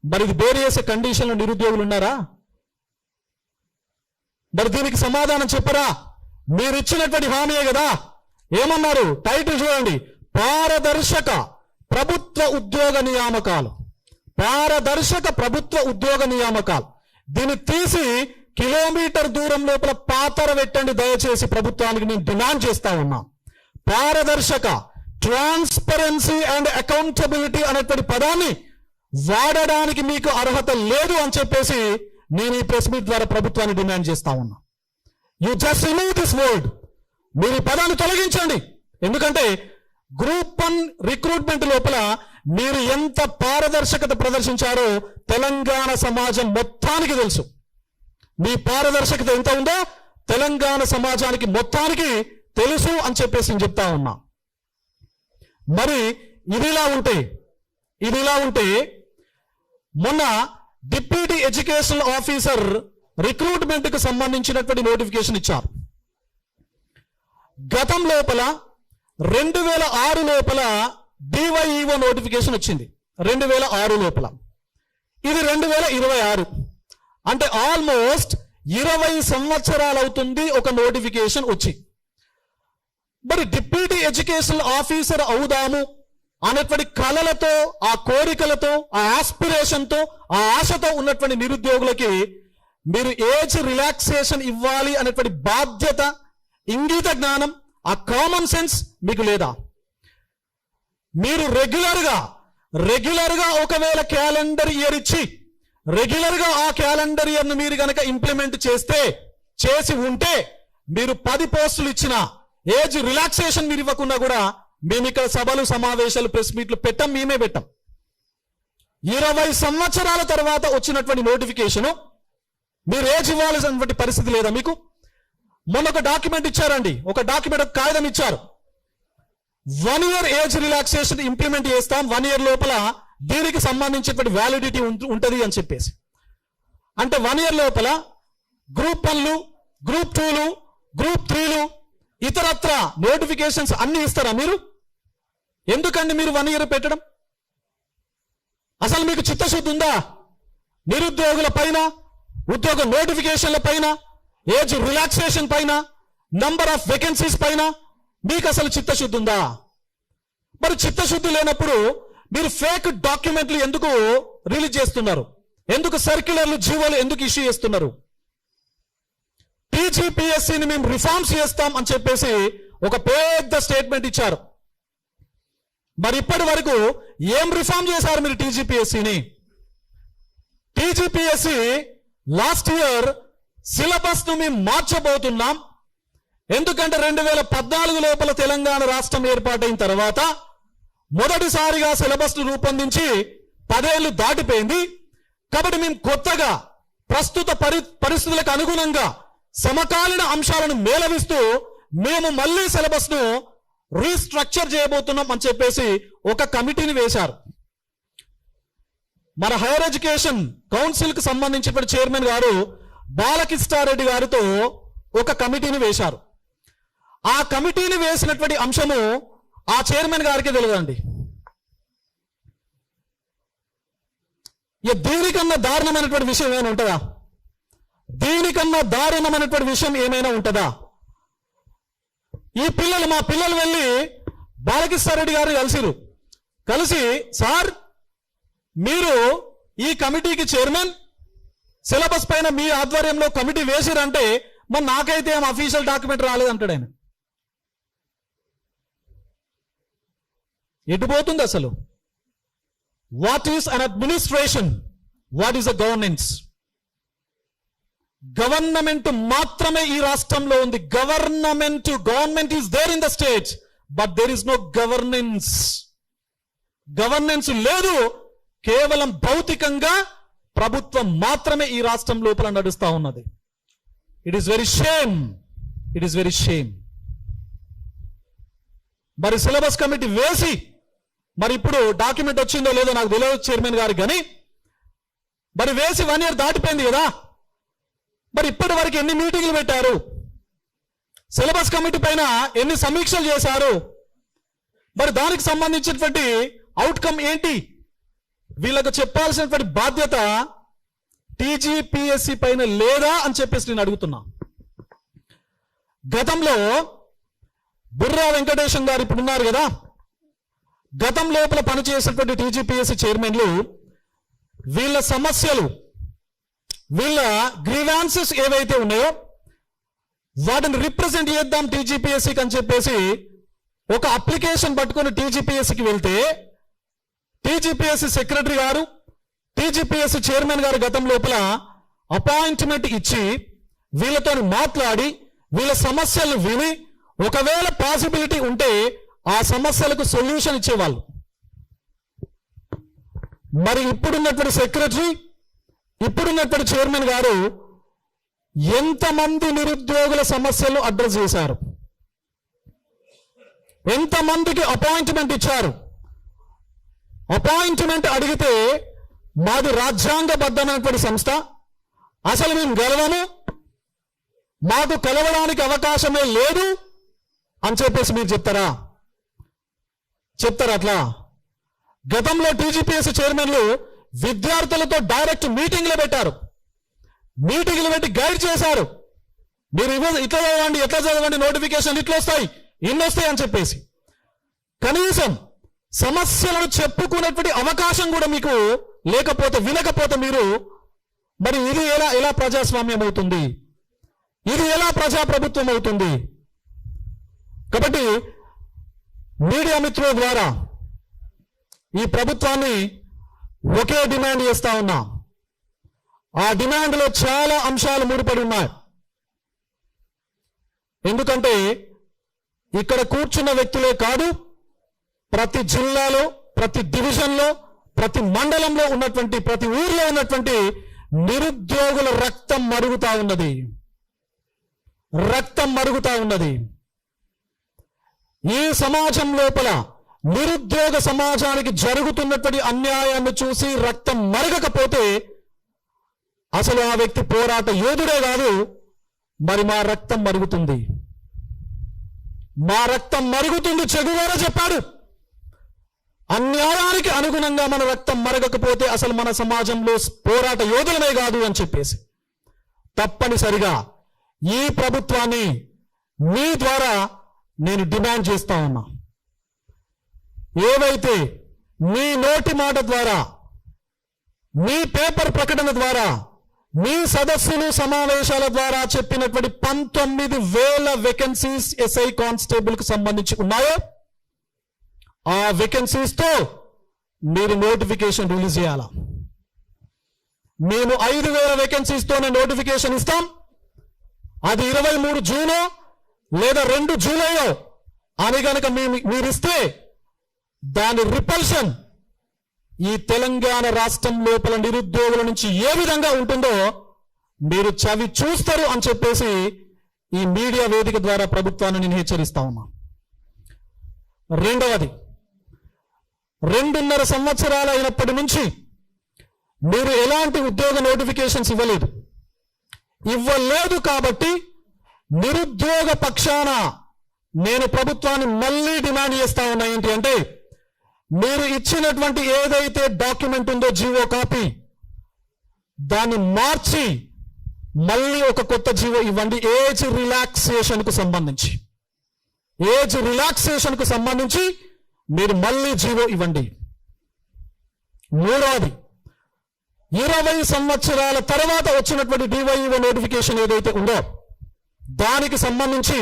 మరి ఇది బేర్ చేసే కండిషన్లో నిరుద్యోగులు ఉన్నారా? మరి దీనికి సమాధానం చెప్పరా? మీరు ఇచ్చినటువంటి హామీయే కదా. ఏమన్నారు? టైటిల్ చూడండి, పారదర్శక ప్రభుత్వ ఉద్యోగ నియామకాలు. పారదర్శక ప్రభుత్వ ఉద్యోగ నియామకాలు. దీన్ని తీసి కిలోమీటర్ దూరం లోపల పాతర పెట్టండి దయచేసి ప్రభుత్వానికి నేను డిమాండ్ చేస్తా ఉన్నా. పారదర్శక, ట్రాన్స్పరెన్సీ అండ్ అకౌంటబిలిటీ అనేటువంటి పదాన్ని వాడడానికి మీకు అర్హత లేదు అని చెప్పేసి నేను ఈ ప్రెస్ మీట్ ద్వారా ప్రభుత్వాన్ని డిమాండ్ చేస్తా ఉన్నా. You just remove this word. మీరు ఈ పదాన్ని తొలగించండి. ఎందుకంటే గ్రూప్ 1 రిక్రూట్మెంట్ లోపల మీరు ఎంత పారదర్శకత ప్రదర్శించారో తెలంగాణ సమాజం మొత్తానికి తెలుసు. మీ పారదర్శకత ఎంత ఉందో తెలంగాణ సమాజానికి మొత్తానికి తెలుసు అని చెప్పేసి నేను చెప్తా ఉన్నా. మరి ఇదిలా ఉంటే మొన్న డిప్యూటీ ఎడ్యుకేషనల్ ఆఫీసర్ రిక్రూట్మెంట్ కు సంబంధించినటువంటి నోటిఫికేషన్ ఇచ్చారు. గతం లోపల 2006 లోపల డివైఈఓ నోటిఫికేషన్ వచ్చింది. 2006 లోపల. ఇది 2026, అంటే ఆల్మోస్ట్ 20 సంవత్సరాలు అవుతుంది ఒక నోటిఫికేషన్ వచ్చి. మరి డిప్యూటీ ఎడ్యుకేషనల్ ఆఫీసర్ అవుదాము అనేటువంటి కళలతో, ఆ కోరికలతో, ఆ ఆస్పిరేషన్తో, ఆ ఆశతో ఉన్నటువంటి నిరుద్యోగులకి మీరు ఏజ్ రిలాక్సేషన్ ఇవ్వాలి అనేటువంటి బాధ్యత, ఇంగిత జ్ఞానం, ఆ కామన్ సెన్స్ మీకు లేదా? మీరు రెగ్యులర్ గా ఒకవేళ క్యాలెండర్ ఇయర్ ఇచ్చి రెగ్యులర్ గా ఆ క్యాలెండర్ ఇయర్ ను మీరు గనక ఇంప్లిమెంట్ చేసి ఉంటే మీరు 10 పోస్టులు ఇచ్చినా, ఏజ్ రిలాక్సేషన్ మీరు ఇవ్వకున్నా కూడా మేము ఇక్కడ సభలు, సమావేశాలు, ప్రెస్ మీట్లు మేమే పెట్టాం. 20 సంవత్సరాల తర్వాత వచ్చినటువంటి నోటిఫికేషన్ మీరు ఏజ్ ఇవ్వాల్సినటువంటి పరిస్థితి లేదా మీకు? మొన్న ఒక డాక్యుమెంట్ ఇచ్చారండి, ఒక కాగితం ఇచ్చారు. 1 year ఏజ్ రిలాక్సేషన్ ఇంప్లిమెంట్ చేస్తాం, 1 year లోపల దీనికి సంబంధించినటువంటి వ్యాలిడిటీ ఉంటుంది అని చెప్పేసి. అంటే 1 year లోపల గ్రూప్ 1లు, గ్రూప్ 2లు, గ్రూప్ 3లు, ఇతరత్ర నోటిఫికేషన్స్ అన్ని ఇస్తారా మీరు? ఎందుకండి మీరు 1 year పెట్టడం? అసలు మీకు చిత్తశుద్ధి ఉందా? నిరుద్యోగుల పైన, ఉద్యోగ నోటిఫికేషన్ల పైన, ఏజ్ రిలాక్సేషన్ పైన, నంబర్ ఆఫ్ వేకెన్సీస్ పైన మీకు అసలు చిత్తశుద్ధి ఉందా? మరి చిత్తశుద్ధి లేనప్పుడు మీరు ఫేక్ డాక్యుమెంట్లు ఎందుకు రిలీజ్ చేస్తున్నారు? ఎందుకు సర్క్యులర్లు, జీవోలు ఎందుకు ఇష్యూ చేస్తున్నారు? టీజీపీఎస్సీని మేము రిఫార్మ్స్ చేస్తాం అని చెప్పేసి ఒక పెద్ద స్టేట్మెంట్ ఇచ్చారు. మరి ఇప్పటి వరకు ఏం రిఫార్మ్ చేశారు మీరు టీజీపీఎస్సీని? టీజీపీఎస్సీ లాస్ట్ ఇయర్ సిలబస్ ను మేము మార్చబోతున్నాం. ఎందుకంటే 2014 లోపల తెలంగాణ రాష్ట్రం ఏర్పాటైన తర్వాత మొదటిసారిగా సిలబస్ ను రూపొందించి 10 ఏళ్లు దాటిపోయింది. కాబట్టి మేము కొత్తగా ప్రస్తుత పరిస్థితులకు అనుగుణంగా సమకాలీన అంశాలను మేళవిస్తూ మేము మళ్ళీ సిలబస్ ను రీస్ట్రక్చర్ చేయబోతున్నాం అని చెప్పేసి ఒక కమిటీని వేశారు. మన హైయర్ ఎడ్యుకేషన్ కౌన్సిల్ కు సంబంధించిన చైర్మన్ గారు బాలకృష్ణారెడ్డి గారితో ఒక కమిటీని వేశారు. ఆ కమిటీని వేసినటువంటి అంశము ఆ చైర్మన్ గారికి తెలియదండి. దీనికన్నా దారుణమైనటువంటి విషయం ఏమైనా ఉంటుందా? దీనికన్నా దారుణమైనటువంటి విషయం ఏమైనా ఉంటుందా? మా పిల్లలు వెళ్ళి బాలకృష్ణారెడ్డి గారు కలిసి సార్ మీరు ఈ కమిటీకి చైర్మన్, సిలబస్ పైన మీ ఆధ్వర్యంలో కమిటీ వేసిరంటే మరి నాకైతే ఏం అఫీషియల్ డాక్యుమెంట్ రాలేదంటాడు ఆయన. ఎటుపోతుంది అసలు? What is an administration? What is a governance? Government మాత్రమే ఈ రాష్ట్రంలో ఉంది. Government is there in the state, but there is no governance. Governance లేదు, కేవలం భౌతికంగా ప్రభుత్వం మాత్రమే ఈ రాష్ట్రం లోపల నడుస్తా ఉన్నది. It is very shame, it is very shame. మరి సిలబస్ కమిటీ వేసి మరి ఇప్పుడు డాక్యుమెంట్ వచ్చిందో లేదో నాకు తెలియదు చైర్మన్ గారికి, కానీ మరి వేసి 1 year దాటిపోయింది కదా. మరి ఇప్పటి వరకు ఎన్ని మీటింగ్లు పెట్టారు? సిలబస్ కమిటీ పైన ఎన్ని సమీక్షలు చేశారు? మరి దానికి సంబంధించినటువంటి అవుట్కమ్ ఏంటి? వీళ్ళకు చెప్పాల్సినటువంటి బాధ్యత టీజీపీఎస్సీ పైన లేదా అని చెప్పేసి నేను అడుగుతున్నా. గతంలో బుర్రా వెంకటేశం గారు ఇప్పుడు ఉన్నారు కదా, గతం లోపల పనిచేసినటువంటి టీజీపీఎస్సీ చైర్మన్లు వీళ్ళ సమస్యలు, వీళ్ళ గ్రీవాన్సెస్ ఏవైతే ఉన్నాయో వాటిని రిప్రజెంట్ చేద్దాం టీజీపీఎస్సీకి అని చెప్పేసి ఒక అప్లికేషన్ పట్టుకొని టీజీపీఎస్సీకి వెళ్తే టీజీపీఎస్సీ సెక్రటరీ గారు, టీజీపీఎస్సీ చైర్మన్ గారు గతం లోపల అపాయింట్మెంట్ ఇచ్చి వీళ్ళతో మాట్లాడి వీళ్ళ సమస్యలను విని ఒకవేళ పాసిబిలిటీ ఉంటే ఆ సమస్యలకు సొల్యూషన్ ఇచ్చేవాళ్ళు. మరి ఇప్పుడున్నటువంటి సెక్రటరీ, ఇప్పుడున్నటువంటి చైర్మన్ గారు ఎంతమంది నిరుద్యోగుల సమస్యలు అడ్రస్ చేశారు? ఎంతమందికి అపాయింట్మెంట్ ఇచ్చారు? అపాయింట్మెంట్ అడిగితే మాది రాజ్యాంగబద్ధమైనటువంటి సంస్థ, అసలు మేము గెలవము, మాకు కలవడానికి అవకాశమే లేదు అని చెప్పేసి మీరు చెప్తారా? అట్లా? గతంలో టీజీపీఎస్సీ చైర్మన్లు విద్యార్థులతో డైరెక్ట్ మీటింగ్లు పెట్టారు, మీటింగ్లు పెట్టి గైడ్ చేశారు. మీరు ఇట్లా చదవండి, ఎట్లా చదవండి, నోటిఫికేషన్ ఇట్లా వస్తాయి, ఇన్ని వస్తాయి అని చెప్పేసి. కనీసం సమస్యలను చెప్పుకునేటువంటి అవకాశం కూడా మీకు లేకపోతే, వినకపోతే మీరు మరి ఇది ఎలా ప్రజాస్వామ్యం అవుతుంది? ఇది ఎలా ప్రజాప్రభుత్వం అవుతుంది? కాబట్టి మీడియా మిత్రుల ద్వారా ఈ ప్రభుత్వాన్ని ఒకే డిమాండ్ చేస్తా ఉన్నా. ఆ డిమాండ్లో చాలా అంశాలు ముడిపడి ఉన్నాయి. ఎందుకంటే ఇక్కడ కూర్చున్న వ్యక్తులే కాదు, ప్రతి జిల్లాలో, ప్రతి డివిజన్లో, ప్రతి మండలంలో ఉన్నటువంటి, ప్రతి ఊర్లో ఉన్నటువంటి నిరుద్యోగుల రక్తం మరుగుతా ఉన్నది. రక్తం మరుగుతా ఉన్నది. ఈ సమాజం లోపల నిరుద్యోగ సమాజానికి జరుగుతున్నటువంటి అన్యాయాన్ని చూసి రక్తం మరగకపోతే అసలు ఆ వ్యక్తి పోరాట యోధుడే కాదు. మరి మా రక్తం మరుగుతుంది, మా రక్తం మరుగుతుంది. చెగువారా చెప్పాడు, అన్యాయానికి అనుగుణంగా మన రక్తం మరగకపోతే అసలు మన సమాజంలో పోరాట యోధులమే కాదు అని చెప్పేసి తప్పనిసరిగా ఈ ప్రభుత్వాన్ని మీ ద్వారా నేను డిమాండ్ చేస్తా ఉన్నా. ఏవైతే మీ నోటి మాట ద్వారా, మీ పేపర్ ప్రకటన ద్వారా, మీ సదస్సులు సమావేశాల ద్వారా చెప్పినటువంటి 19,000 వేకెన్సీస్ ఎస్ఐ కానిస్టేబుల్ కు సంబంధించి ఉన్నాయో ఆ వేకెన్సీస్ తో మీరు నోటిఫికేషన్ రిలీజ్ చేయాలా. మేము 5,000 వేకెన్సీస్ తోనే నోటిఫికేషన్ ఇస్తాం. అది 23 జూనో లేదా 2 జూలైయో అని కనుక మీరిస్తే దాని రిపల్షన్ ఈ తెలంగాణ రాష్ట్రం లోపల నిరుద్యోగుల నుంచి ఏ విధంగా ఉంటుందో మీరు చవి చూస్తారు అని చెప్పేసి ఈ మీడియా వేదిక ద్వారా ప్రభుత్వాన్ని నేను హెచ్చరిస్తా ఉన్నా. రెండవది, 2.5 సంవత్సరాలు అయినప్పటి నుంచి మీరు ఎలాంటి ఉద్యోగ నోటిఫికేషన్స్ ఇవ్వలేదు కాబట్టి నిరుద్యోగ పక్షాన నేను ప్రభుత్వాన్ని మళ్ళీ డిమాండ్ చేస్తా ఉన్నా. ఏంటి అంటే, మీరు ఇచ్చినటువంటి ఏదైతే డాక్యుమెంట్ ఉందో జీవో కాపీ, దాన్ని మార్చి మళ్ళీ ఒక కొత్త జీవో ఇవ్వండి. ఏజ్ రిలాక్సేషన్ కు సంబంధించి మీరు మళ్ళీ జీవో ఇవ్వండి. మూడవది, 20 సంవత్సరాల తర్వాత వచ్చినటువంటి డివైఓ నోటిఫికేషన్ ఏదైతే ఉందో దానికి సంబంధించి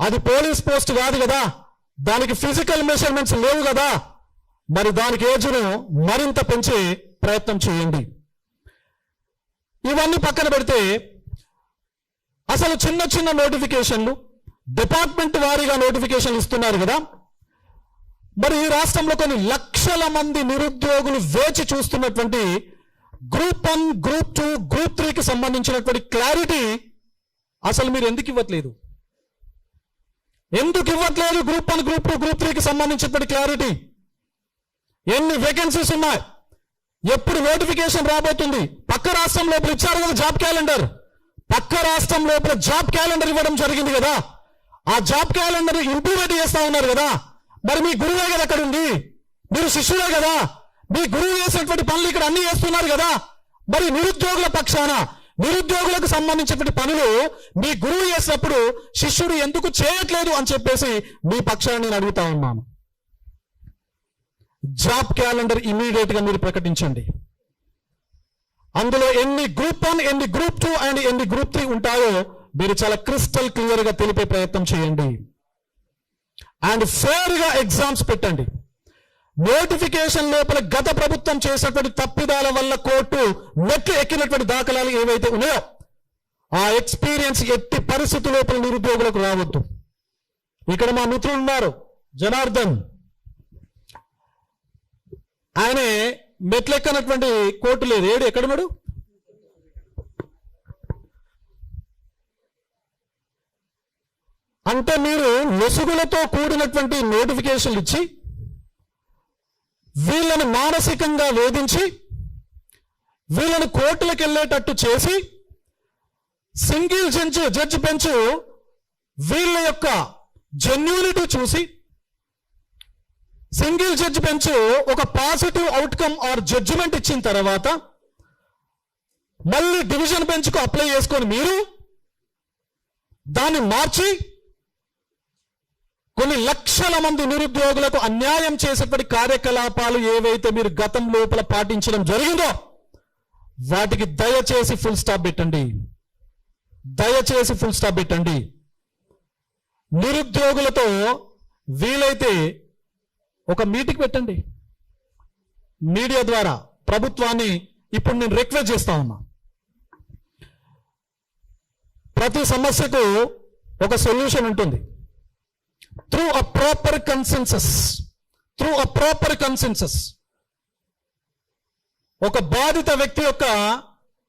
అది పోలీస్ పోస్ట్ కాదు కదా, దానికి ఫిజికల్ మెజర్మెంట్స్ లేవు కదా, మరి దానికి ఏజ్ను మరింత పెంచే ప్రయత్నం చేయండి. ఇవన్నీ పక్కన పెడితే అసలు చిన్న చిన్న నోటిఫికేషన్లు డిపార్ట్మెంట్ వారీగా నోటిఫికేషన్లు ఇస్తున్నారు కదా, మరి ఈ రాష్ట్రంలో కొన్ని లక్షల మంది నిరుద్యోగులు వేచి చూస్తున్నటువంటి గ్రూప్ 1, గ్రూప్ 2, గ్రూప్ 3కి సంబంధించినటువంటి క్లారిటీ అసలు మీరు ఎందుకు ఇవ్వట్లేదు? గ్రూప్ 1, గ్రూప్ 2, గ్రూప్ 3కి సంబంధించినటువంటి క్లారిటీ? ఎన్ని వేకెన్సీస్ ఉన్నాయి, ఎప్పుడు నోటిఫికేషన్ రాబోతుంది? పక్క రాష్ట్రం లోపల ఇచ్చారు కదా జాబ్ క్యాలెండర్, పక్క రాష్ట్రం లోపల జాబ్ క్యాలెండర్ ఇవ్వడం జరిగింది కదా, ఆ జాబ్ క్యాలెండర్ ఇంప్లిమెంట్ చేస్తా ఉన్నారు కదా. మరి మీ గురువే కదా అక్కడ ఉంది, మీరు శిష్యులే కదా, మీ గురువు చేసినటువంటి పనులు ఇక్కడ అన్ని చేస్తున్నారు కదా. మరి నిరుద్యోగుల పక్షాన నిరుద్యోగులకు సంబంధించినటువంటి పనులు మీ గురువు చేసినప్పుడు శిష్యుడు ఎందుకు చేయట్లేదు అని చెప్పేసి మీ పక్షాన్ని నేను అడుగుతా ఉన్నాను. జాబ్ క్యాలెండర్ ఇమీడియట్ గా మీరు ప్రకటించండి. అందులో ఎన్ని గ్రూప్ 1, ఎన్ని గ్రూప్ 2 అండ్ ఎన్ని గ్రూప్ 3 ఉంటాయో మీరు చాలా క్రిస్టల్ క్లియర్ గా తెలిపే ప్రయత్నం చేయండి. అండ్ ఫేర్ గా ఎగ్జామ్స్ పెట్టండి. నోటిఫికేషన్ లోపల గత ప్రభుత్వం చేసినటువంటి తప్పిదాల వల్ల కోర్టు మెట్లు ఎక్కినటువంటి దాఖలాలు ఏవైతే ఉన్నాయో ఆ ఎక్స్పీరియన్స్ ఎట్టి పరిస్థితుల లోపల నిరుద్యోగులకు రావద్దు. ఇక్కడ మా మిత్రులు ఉన్నారు, జనార్దన్, ఆయనే మెట్లెక్కనటువంటి కోర్టు లేదు. ఏడు ఎక్కడున్నాడు? అంటే మీరు లొసుగులతో కూడినటువంటి నోటిఫికేషన్లు ఇచ్చి వీళ్ళని మానసికంగా వేధించి వీళ్ళని కోర్టులకు వెళ్ళేటట్టు చేసి సింగిల్ జడ్జి బెంచ్ వీళ్ళ యొక్క జెన్యూనిటీ చూసి సింగిల్ జడ్జి బెంచ్ ఒక పాజిటివ్ అవుట్కమ్ ఆర్ జడ్జిమెంట్ ఇచ్చిన తర్వాత మళ్ళీ డివిజన్ బెంచ్ కు అప్లై చేసుకొని మీరు దాన్ని మార్చి కొన్ని లక్షల మంది నిరుద్యోగులకు అన్యాయం చేసేటువంటి కార్యకలాపాలు ఏవైతే మీరు గతం లోపల పాటించడం జరిగిందో వాటికి దయచేసి ఫుల్ స్టాప్ పెట్టండి. నిరుద్యోగులతో వీలైతే ఒక మీటింగ్ పెట్టండి మీడియా ద్వారా. ప్రభుత్వాన్ని ఇప్పుడు నేను రిక్వెస్ట్ చేస్తా ఉన్నా, ప్రతి సమస్యకు ఒక సొల్యూషన్ ఉంటుంది. త్రూ అ ప్రాపర్ కన్సెన్సస్ ఒక బాధిత వ్యక్తి యొక్క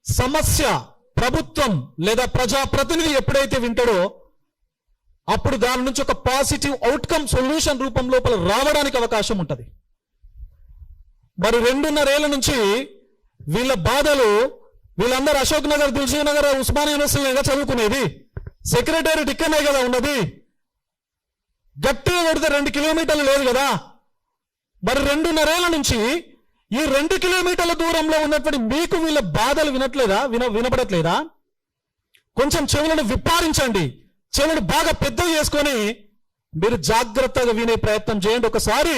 సమస్య ప్రభుత్వం లేదా ప్రజాప్రతినిధి ఎప్పుడైతే వింటాడో అప్పుడు దాని నుంచి ఒక పాజిటివ్ అవుట్కమ్ సొల్యూషన్ రూపం లోపల రావడానికి అవకాశం ఉంటుంది. మరి 2.5 ఏళ్ల నుంచి వీళ్ళ బాధలు, వీళ్ళందరూ అశోక్ నగర్, దిల్సుఖ్ నగర్, ఉస్మానియా యూనివర్సిటీగా చదువుకునేది, సెక్రటేరియట్ ఇక్కడనే కదా ఉన్నది, గట్టిగా కొడితే 2 కిలోమీటర్లు లేదు కదా. మరి 2.5 ఏళ్ల నుంచి ఈ 2 కిలోమీటర్ల దూరంలో ఉన్నటువంటి మీకు వీళ్ళ బాధలు వినపడట్లేదా? కొంచెం చెవులను విప్పారించండి, చెవులను బాగా పెద్దవి చేసుకొని మీరు జాగ్రత్తగా వినే ప్రయత్నం చేయండి. ఒకసారి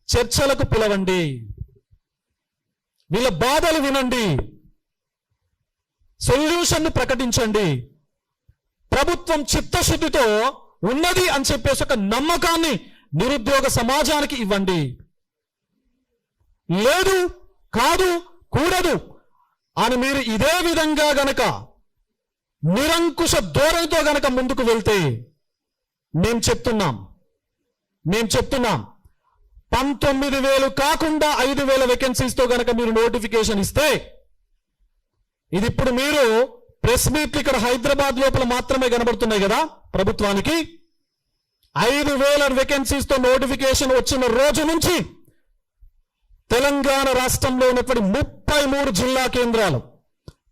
చర్చలకు పిలవండి, వీళ్ళ బాధలు వినండి, సొల్యూషన్ ప్రకటించండి. ప్రభుత్వం చిత్తశుద్ధితో ఉన్నది అని చెప్పేసి ఒక నమ్మకాన్ని నిరుద్యోగ సమాజానికి ఇవ్వండి. లేదు, కాదు, కూడదు అని మీరు ఇదే విధంగా గనక నిరంకుశ ధోరణితో గనక ముందుకు వెళ్తే మేము చెప్తున్నాం 19,000 కాకుండా 5,000 వేకెన్సీస్తో గనక మీరు నోటిఫికేషన్ ఇస్తే, ఇది ఇప్పుడు మీరు ప్రెస్ మీట్లు ఇక్కడ హైదరాబాద్ లోపల మాత్రమే కనబడుతున్నాయి కదా ప్రభుత్వానికి, 5,000 వేకెన్సీస్తో నోటిఫికేషన్ వచ్చిన రోజు నుంచి తెలంగాణ రాష్ట్రంలో ఉన్నటువంటి 33 జిల్లా కేంద్రాలు,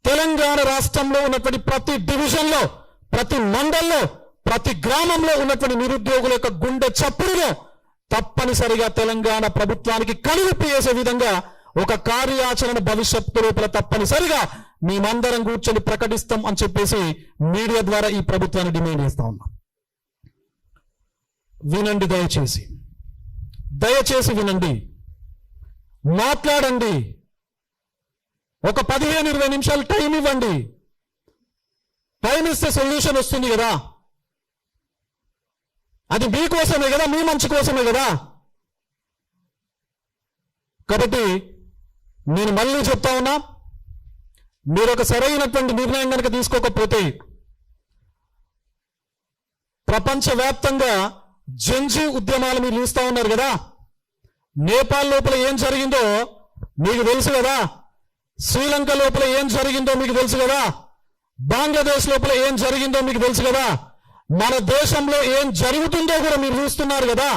తెలంగాణ రాష్ట్రంలో ఉన్నటువంటి ప్రతి డివిజన్లో, ప్రతి మండల్లో, ప్రతి గ్రామంలో ఉన్నటువంటి నిరుద్యోగుల యొక్క గుండె చప్పుడులో తప్పనిసరిగా తెలంగాణ ప్రభుత్వానికి కనువిప్పు చేసే విధంగా ఒక కార్యాచరణ భవిష్యత్తు లోపల తప్పనిసరిగా మేమందరం కూర్చొని ప్రకటిస్తాం అని చెప్పేసి మీడియా ద్వారా ఈ ప్రభుత్వాన్ని డిమాండ్ చేస్తా ఉన్నాం. వినండి, దయచేసి వినండి, మాట్లాడండి, ఒక 15-20 నిమిషాలు టైం ఇవ్వండి. టైం ఇస్తే సొల్యూషన్ వస్తుంది కదా, అది మీకోసమే కదా, మీ మంచి కోసమే కదా. కాబట్టి నేను మళ్ళీ చెప్తా ఉన్నా, మీరు ఒక సరైనటువంటి నిర్ణయం కనుక తీసుకోకపోతే ప్రపంచవ్యాప్తంగా జెన్జీ ఉద్యమాలు మీరు చూస్తా ఉన్నారు కదా. నేపాల్ లోపల ఏం జరిగిందో మీకు తెలుసు కదా, శ్రీలంక లోపల ఏం జరిగిందో మీకు తెలుసు కదా, బంగ్లాదేశ్ లోపల ఏం జరిగిందో మీకు తెలుసు కదా, మన దేశంలో ఏం జరుగుతుందో కూడా మీరు చూస్తున్నారు కదా.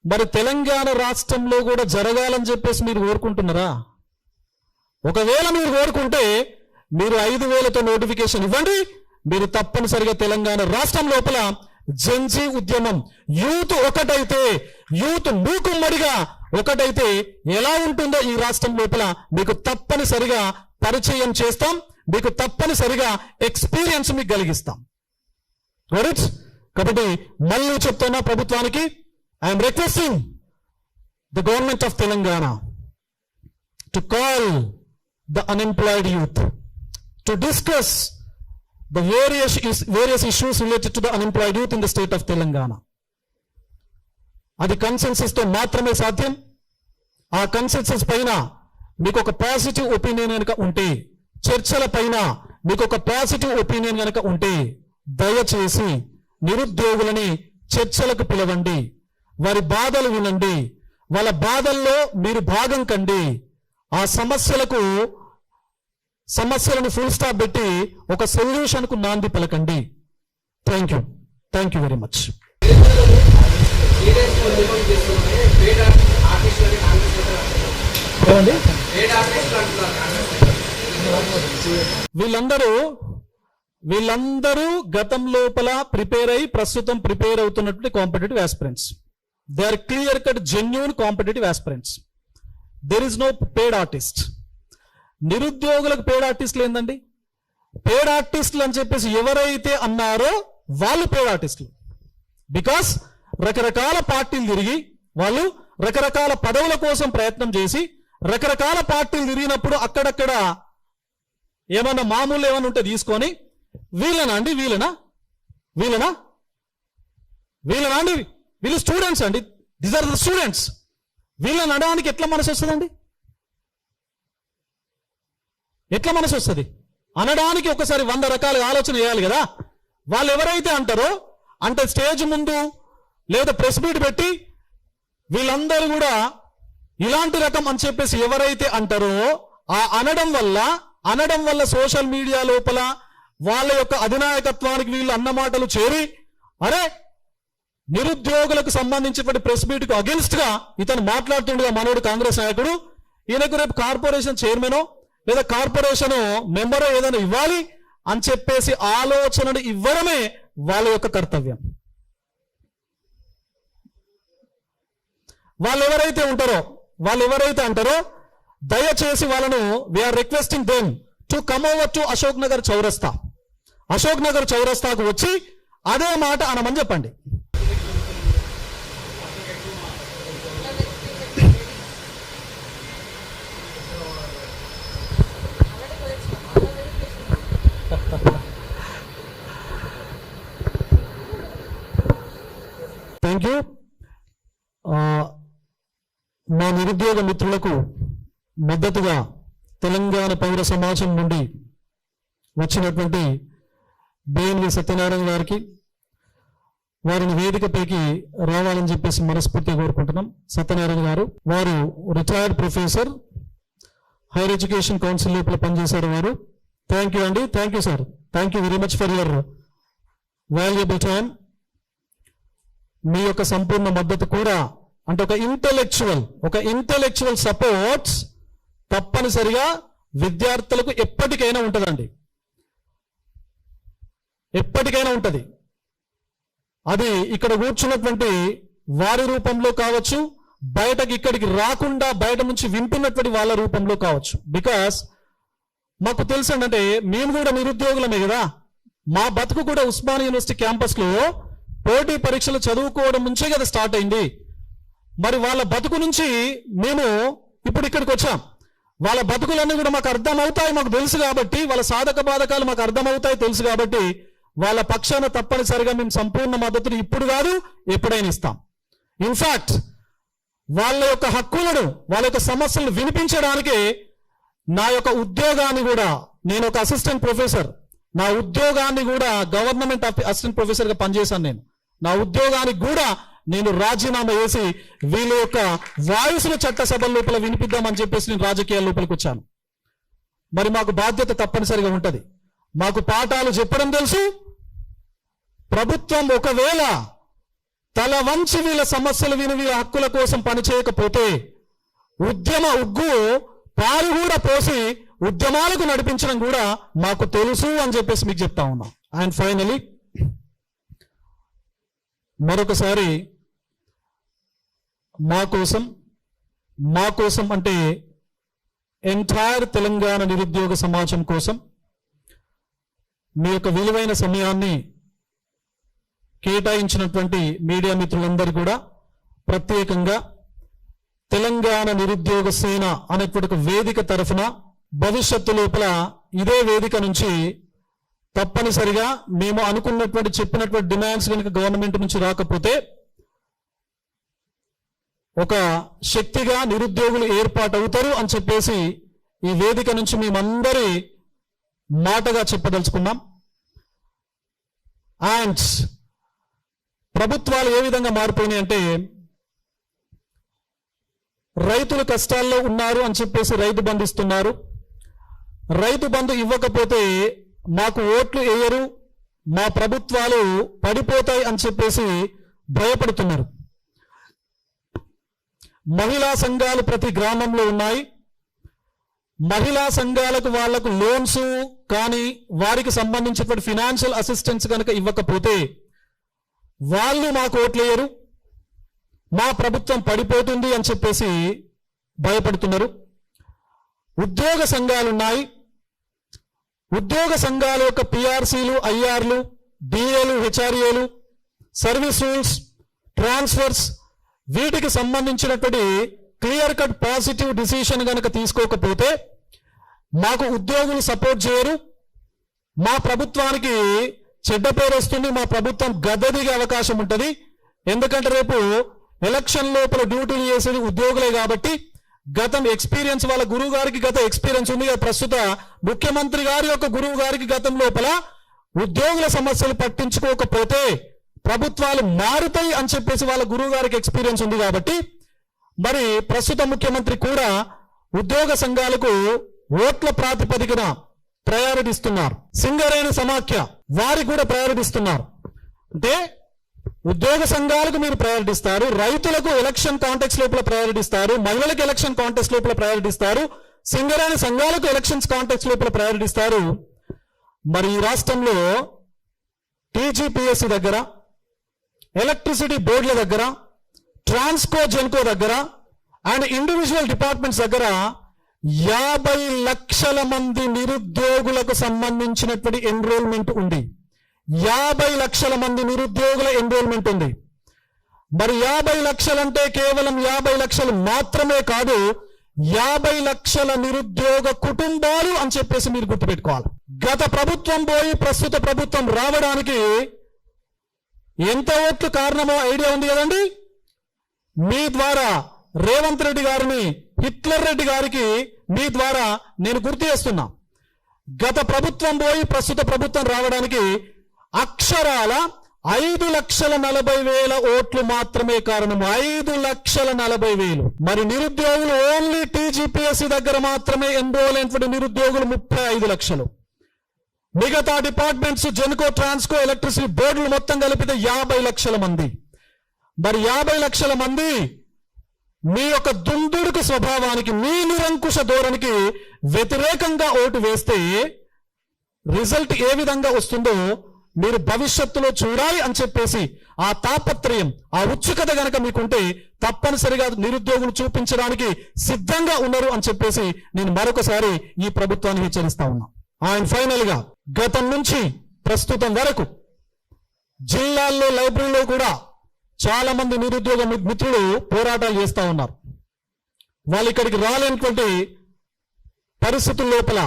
మరి తెలంగాణ రాష్ట్రంలో కూడా జరగాలని చెప్పేసి మీరు కోరుకుంటున్నారా? ఒకవేళ మీరు కోరుకుంటే మీరు 5,000తో నోటిఫికేషన్ ఇవ్వండి. మీరు తప్పనిసరిగా తెలంగాణ రాష్ట్రం లోపల జెన్జీ ఉద్యమం, యూత్ ఒకటైతే, యూత్ మూకుమ్మడిగా ఒకటైతే ఎలా ఉంటుందో ఈ రాష్ట్రం లోపల మీకు తప్పనిసరిగా పరిచయం చేస్తాం, మీకు తప్పనిసరిగా ఎక్స్పీరియన్స్ మీకు కలిగిస్తాం. కాబట్టి మళ్ళీ చెప్తున్నా ప్రభుత్వానికి, I'm requesting the government of Telangana to call the unemployed youth to discuss the various issues related to the unemployed youth in the state of Telangana. అది కన్సెన్సస్ తో మాత్రమే సాధ్యం. ఆ కన్సెన్సస్ పైన మీకు ఒక పాజిటివ్ ఒపీనియన్ కనుక ఉంటే, చర్చల పైన మీకు ఒక పాజిటివ్ ఒపీనియన్ కనుక ఉంటే, దయచేసి నిరుద్యోగులని చర్చలకు పిలవండి, వారి బాధలు వినండి, వాళ్ళ బాధల్లో మీరు భాగం కండి, ఆ సమస్యలను ఫుల్ స్టాప్ పెట్టి ఒక సొల్యూషన్ కు నాంది పలకండి. Thank you very much. వీళ్ళందరూ గతం లోపల ప్రిపేర్ అయి ప్రస్తుతం ప్రిపేర్ అవుతున్నటువంటి competitive aspirants. They are clear cut genuine competitive aspirants. There is no paid artist. నిరుద్యోగులకు పేడ్ ఆర్టిస్టులు ఏందండి? పేడ్ ఆర్టిస్టులు అని చెప్పేసి ఎవరైతే అన్నారో వాళ్ళు పేడ్ ఆర్టిస్టులు. బికాస్ రకరకాల పార్టీలు తిరిగి, వాళ్ళు రకరకాల పదవుల కోసం ప్రయత్నం చేసి, రకరకాల పార్టీలు తిరిగినప్పుడు అక్కడక్కడ ఏమన్నా మామూలు ఏమన్నా ఉంటే తీసుకొని వీళ్ళనా అండి వీళ్ళు స్టూడెంట్స్ అండి, దీస్ ఆర్ ద స్టూడెంట్స్, వీళ్ళని అనడానికి ఎట్లా మనసు వస్తుందండి? ఎట్లా మనసు వస్తుంది అనడానికి? ఒకసారి 100 రకాలుగా ఆలోచన చేయాలి కదా. వాళ్ళు ఎవరైతే అంటారో అంటే స్టేజ్ ముందు లేదా ప్రెస్ మీట్ పెట్టి వీళ్ళందరూ కూడా ఇలాంటి రకం అని చెప్పేసి ఎవరైతే అంటారో, ఆ అనడం వల్ల అనడం వల్ల సోషల్ మీడియా లోపల వాళ్ళ యొక్క అధినాయకత్వానికి వీళ్ళు అన్న మాటలు చేరి అరే నిరుద్యోగులకు సంబంధించినటువంటి ప్రెస్ మీట్ కు అగెన్స్ట్ గా ఇతను మాట్లాడుతుండగా మనోడు కాంగ్రెస్ నాయకుడు ఈయనకు రేపు కార్పొరేషన్ చైర్మనో లేదా కార్పొరేషన్ మెంబరో ఏదైనా ఇవ్వాలి అని చెప్పేసి ఆలోచనను ఇవ్వడమే వాళ్ళ యొక్క కర్తవ్యం. వాళ్ళు ఎవరైతే అంటారో దయచేసి వాళ్ళను we are requesting them to come over to Ashok Nagar చౌరస్తాకు వచ్చి అదే మాట అనమని చెప్పండి. Thank you. మా నిరుద్యోగ మిత్రులకు మద్దతుగా తెలంగాణ పౌర సమాజం నుండి వచ్చినటువంటి బిఎన్వి సత్యనారాయణ గారికి వారిని వేదికపైకి రావాలని చెప్పేసి మనస్ఫూర్తిగా కోరుకుంటున్నాం. సత్యనారాయణ గారు వారు retired professor, higher education council లోపల పనిచేశారు వారు. థ్యాంక్ యూ అండి. Thank you sir. Thank you very much for your valuable time. మీ యొక్క సంపూర్ణ మద్దతు కూడా అంటే ఒక ఇంటెలెక్చువల్ సపోర్ట్స్ తప్పనిసరిగా విద్యార్థులకు ఎప్పటికైనా ఉంటుందండి, ఎప్పటికైనా ఉంటుంది. అది ఇక్కడ కూర్చున్నటువంటి వారి రూపంలో కావచ్చు, బయటకి ఇక్కడికి రాకుండా బయట నుంచి వింటున్నటువంటి వాళ్ళ రూపంలో కావచ్చు. బికాస్ మాకు తెలుసండి, అంటే మేము కూడా నిరుద్యోగులమే కదా. మా బతుకు కూడా ఉస్మానియా యూనివర్సిటీ క్యాంపస్లో పోటీ పరీక్షలు చదువుకోవడం నుంచే కదా స్టార్ట్ అయింది. మరి వాళ్ళ బతుకు నుంచి మేము ఇప్పుడు ఇక్కడికి వచ్చాం. వాళ్ళ బతుకులన్నీ కూడా మాకు అర్థమవుతాయి, మాకు తెలుసు కాబట్టి, వాళ్ళ సాధక బాధకాలు మాకు అర్థమవుతాయి తెలుసు కాబట్టి వాళ్ళ పక్షాన తప్పనిసరిగా మేము సంపూర్ణ మద్దతుని ఇప్పుడు కాదు ఎప్పుడైనా ఇస్తాం. ఇన్ఫాక్ట్ వాళ్ళ యొక్క హక్కులను, వాళ్ళ యొక్క సమస్యలను వినిపించడానికి నా యొక్క ఉద్యోగాన్ని కూడా, నేను ఒక అసిస్టెంట్ ప్రొఫెసర్, నా ఉద్యోగాన్ని కూడా గవర్నమెంట్ అసిస్టెంట్ ప్రొఫెసర్గా పనిచేశాను. నా ఉద్యోగానికి కూడా నేను రాజీనామా చేసి వీళ్ళ యొక్క వాయిస్ను చట్టసభల లోపల వినిపిద్దామని చెప్పేసి నేను రాజకీయాల లోపలికి వచ్చాను. మరి మాకు బాధ్యత తప్పనిసరిగా ఉంటుంది. మాకు పాఠాలు చెప్పడం తెలుసు. ప్రభుత్వం ఒకవేళ తల వంచి వీళ్ళ సమస్యలు విని వీళ్ళ హక్కుల కోసం పనిచేయకపోతే ఉద్యమ ఉగ్గు పాలు కూడా పోసి ఉద్యమాలకు నడిపించడం కూడా మాకు తెలుసు అని చెప్పేసి మీకు చెప్తా ఉన్నాం. అండ్ ఫైనలీ మరొకసారి మా కోసం అంటే ఎంటైర్ తెలంగాణ నిరుద్యోగ సమాజం కోసం మీ యొక్క విలువైన సమయాన్ని కేటాయించినటువంటి మీడియా మిత్రులందరూ కూడా ప్రత్యేకంగా తెలంగాణ నిరుద్యోగ సేన అనేటువంటి వేదిక తరఫున భవిష్యత్తు లోపల ఇదే వేదిక నుంచి తప్పనిసరిగా మేము అనుకున్నటువంటి చెప్పినటువంటి డిమాండ్స్ కనుక గవర్నమెంట్ నుంచి రాకపోతే ఒక శక్తిగా నిరుద్యోగులు ఏర్పాటు అవుతారు అని చెప్పేసి ఈ వేదిక నుంచి మేమందరి మాటగా చెప్పదలుచుకున్నాం. అండ్ ప్రభుత్వాలు ఏ విధంగా మారిపోయినాయి అంటే, రైతులు కష్టాల్లో ఉన్నారు అని చెప్పేసి రైతు బంధు ఇస్తున్నారు. రైతు బంధు ఇవ్వకపోతే మాకు ఓట్లు వేయరు, మా ప్రభుత్వాలు పడిపోతాయి అని చెప్పేసి భయపడుతున్నారు. మహిళా సంఘాలు ప్రతి గ్రామంలో ఉన్నాయి. మహిళా సంఘాలకు వాళ్లకు లోన్స్ కానీ వారికి సంబంధించినటువంటి ఫినాన్షియల్ అసిస్టెన్స్ కనుక ఇవ్వకపోతే వాళ్ళు మాకు ఓట్లేయరు, మా ప్రభుత్వం పడిపోతుంది అని చెప్పేసి భయపడుతున్నారు. ఉద్యోగ సంఘాలు ఉన్నాయి. ఉద్యోగ సంఘాల యొక్క పిఆర్సీలు, ఐఆర్లు, డిఏలు, హెచ్ఆర్ఏలు, సర్వీస్ రూల్స్, ట్రాన్స్ఫర్స్, వీటికి సంబంధించినటువంటి క్లియర్ కట్ పాజిటివ్ డిసిషన్ కనుక తీసుకోకపోతే మాకు ఉద్యోగులు సపోర్ట్ చేయరు, మా ప్రభుత్వానికి చెడ్డ పేరు వస్తుంది, మా ప్రభుత్వం గద్దదిగే అవకాశం ఉంటుంది. ఎందుకంటే రేపు ఎలక్షన్ లోపల డ్యూటీలు చేసేది ఉద్యోగులే కాబట్టి గతం ఎక్స్పీరియన్స్, వాళ్ళ గురువు గారికి గత ఎక్స్పీరియన్స్ ఉంది. ప్రస్తుత ముఖ్యమంత్రి గారి యొక్క గురువు గారికి గతం లోపల ఉద్యోగుల సమస్యలు పట్టించుకోకపోతే ప్రభుత్వాలు మారుతాయి అని చెప్పేసి వాళ్ళ గురువు గారికి ఎక్స్పీరియన్స్ ఉంది. కాబట్టి మరి ప్రస్తుత ముఖ్యమంత్రి కూడా ఉద్యోగ సంఘాలకు ఓట్ల ప్రాతిపదికన ప్రయారిటీ ఇస్తున్నారు. సింగరేణి సమాఖ్య వారికి కూడా ప్రయారిటీ ఇస్తున్నారు. అంటే ఉద్యోగ సంఘాలకు మీరు ప్రయారిటీ ఇస్తారు, రైతులకు ఎలక్షన్ కాంటెక్స్ లోపల ప్రయారిటీ ఇస్తారు, మహిళలకు ఎలక్షన్ కాంటెక్స్ లోపల ప్రయారిటీ ఇస్తారు, సింగరేణి సంఘాలకు ఎలక్షన్స్ కాంటెక్స్ లోపల ప్రయారిటీ ఇస్తారు. మరి ఈ రాష్ట్రంలో టీజీపీఎస్సీ దగ్గర, ఎలక్ట్రిసిటీ బోర్డుల దగ్గర, ట్రాన్స్కో జెన్కో దగ్గర అండ్ ఇండివిజువల్ డిపార్ట్మెంట్స్ దగ్గర 50 లక్షల మంది నిరుద్యోగులకు సంబంధించినటువంటి ఎన్రోల్మెంట్ ఉంది. 50 లక్షల మంది నిరుద్యోగుల ఎన్రోల్మెంట్ ఉంది. మరి 50 లక్షలంటే కేవలం 50 లక్షలు మాత్రమే కాదు, 50 లక్షల నిరుద్యోగ కుటుంబాలు అని చెప్పేసి మీరు గుర్తుపెట్టుకోవాలి. గత ప్రభుత్వం పోయి ప్రస్తుత ప్రభుత్వం రావడానికి ఎంత ఓట్లు కారణమో ఐడియా ఉంది కదండి. మీ ద్వారా రేవంత్ రెడ్డి గారిని, హిట్లర్ రెడ్డి గారికి మీ ద్వారా నేను గుర్తు చేస్తున్నా. గత ప్రభుత్వం పోయి ప్రస్తుత ప్రభుత్వం రావడానికి అక్షరాల 5,40,000 ఓట్లు మాత్రమే కారణం. 5,40,000. మరి నిరుద్యోగులు ఓన్లీ టీజీపీఎస్సీ దగ్గర మాత్రమే ఎన్రోల్ అయినటువంటి నిరుద్యోగులు 35 లక్షలు. మిగతా డిపార్ట్మెంట్స్ జెన్కో, ట్రాన్స్కో, ఎలక్ట్రిసిటీ బోర్డులు మొత్తం కలిపితే 50 లక్షల మంది. మరి 50 లక్షల మంది మీ యొక్క దుందుడుకు స్వభావానికి, మీ నిరంకుశ ధోరణికి వ్యతిరేకంగా ఓటు వేస్తే రిజల్ట్ ఏ విధంగా వస్తుందో మీరు భవిష్యత్తులో చూడాలి అని చెప్పేసి ఆ తాపత్రయం, ఆ ఉత్సుకత గనక మీకుంటే తప్పనిసరిగా నిరుద్యోగులు చూపించడానికి సిద్ధంగా ఉన్నారు అని చెప్పేసి నేను మరొకసారి ఈ ప్రభుత్వాన్ని హెచ్చరిస్తా ఉన్నా. అండ్ ఫైనల్ గా గతం నుంచి ప్రస్తుతం వరకు జిల్లాల్లో, లైబ్రరీలో కూడా చాలా మంది నిరుద్యోగ మిత్రులు పోరాటాలు చేస్తూ ఉన్నారు. వాళ్ళు ఇక్కడికి రాలేనటువంటి పరిస్థితుల లోపల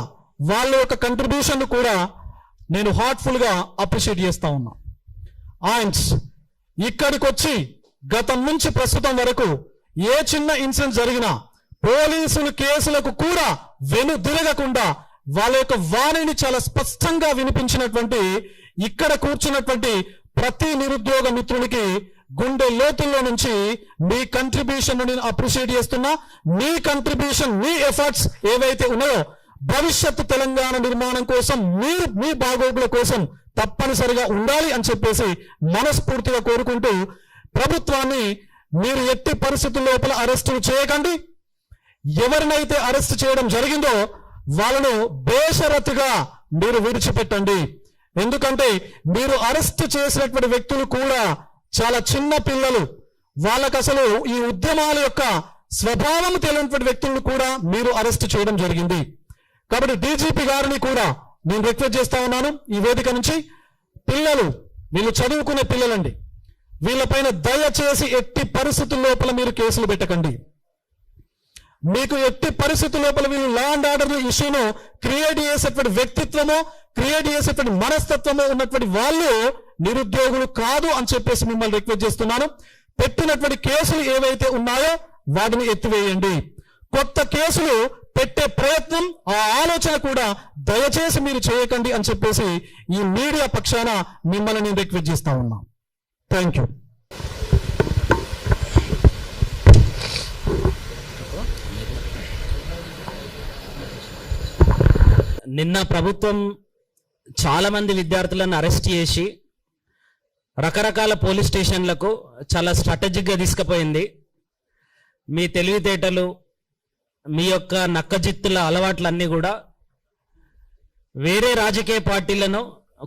వాళ్ళ యొక్క కంట్రిబ్యూషన్ కూడా నేను హార్ట్ఫుల్ గా అప్రిషియేట్ చేస్తా ఉన్నా. అండ్ ఇక్కడికి వచ్చి గతం నుంచి ప్రస్తుతం వరకు ఏ చిన్న ఇన్సిడెంట్ జరిగినా పోలీసులు కేసులకు కూడా వెనుదిరగకుండా వాళ్ళ యొక్క వాణిని చాలా స్పష్టంగా వినిపించినటువంటి ఇక్కడ కూర్చున్నటువంటి ప్రతి నిరుద్యోగ మిత్రునికి గుండె లోతుల్లో నుంచి మీ కంట్రిబ్యూషన్ నేను అప్రిషియేట్ చేస్తున్నా. మీ కంట్రిబ్యూషన్, మీ ఎఫర్ట్స్ ఏవైతే ఉన్నాయో భవిష్యత్తు తెలంగాణ నిర్మాణం కోసం, మీరు మీ బాగోగుల కోసం తప్పనిసరిగా ఉండాలి అని చెప్పేసి మనస్ఫూర్తిగా కోరుకుంటూ, ప్రభుత్వాన్ని మీరు ఎట్టి పరిస్థితుల లోపల అరెస్టులు చేయకండి. ఎవరినైతే అరెస్ట్ చేయడం జరిగిందో వాళ్ళను బేషరతుగా మీరు విడిచిపెట్టండి. ఎందుకంటే మీరు అరెస్ట్ చేసినటువంటి వ్యక్తులు కూడా చాలా చిన్న పిల్లలు. వాళ్ళకు అసలు ఈ ఉద్యమాల యొక్క స్వభావం తెలియనటువంటి వ్యక్తులను కూడా మీరు అరెస్ట్ చేయడం జరిగింది. కాబట్టి డీజీపీ గారిని కూడా నేను రిక్వెస్ట్ చేస్తా ఉన్నాను ఈ వేదిక నుంచి, పిల్లలు, వీళ్ళు చదువుకునే పిల్లలండి, వీళ్ళపైన దయచేసి ఎట్టి పరిస్థితుల లోపల మీరు కేసులు పెట్టకండి. మీకు ఎట్టి పరిస్థితుల లోపల వీళ్ళు లా అండ్ ఆర్డర్ ఇష్యూను క్రియేట్ చేసేటువంటి వ్యక్తిత్వమో, క్రియేట్ చేసేటువంటి మనస్తత్వమో ఉన్నటువంటి వాళ్ళు నిరుద్యోగులు కాదు అని చెప్పేసి మిమ్మల్ని రిక్వెస్ట్ చేస్తున్నాను. పెట్టినటువంటి కేసులు ఏవైతే ఉన్నాయో వాటిని ఎత్తివేయండి. కొత్త కేసులు పెట్టే ప్రయత్నం, ఆ ఆలోచన కూడా దయచేసి మీరు చేయకండి అని చెప్పేసి ఈ మీడియా పక్షాన మిమ్మల్ని నేను రిక్వెస్ట్ చేస్తా ఉన్నా. Thank you. నిన్న ప్రభుత్వం చాలా మంది విద్యార్థులను అరెస్ట్ చేసి రకరకాల పోలీస్ స్టేషన్లకు చాలా స్ట్రాటజిక్గా తీసుకుపోయింది. మీ తెలివితేటలు, మీ యొక్క నక్కజిత్తుల అలవాట్లన్నీ కూడా వేరే రాజకీయ పార్టీలను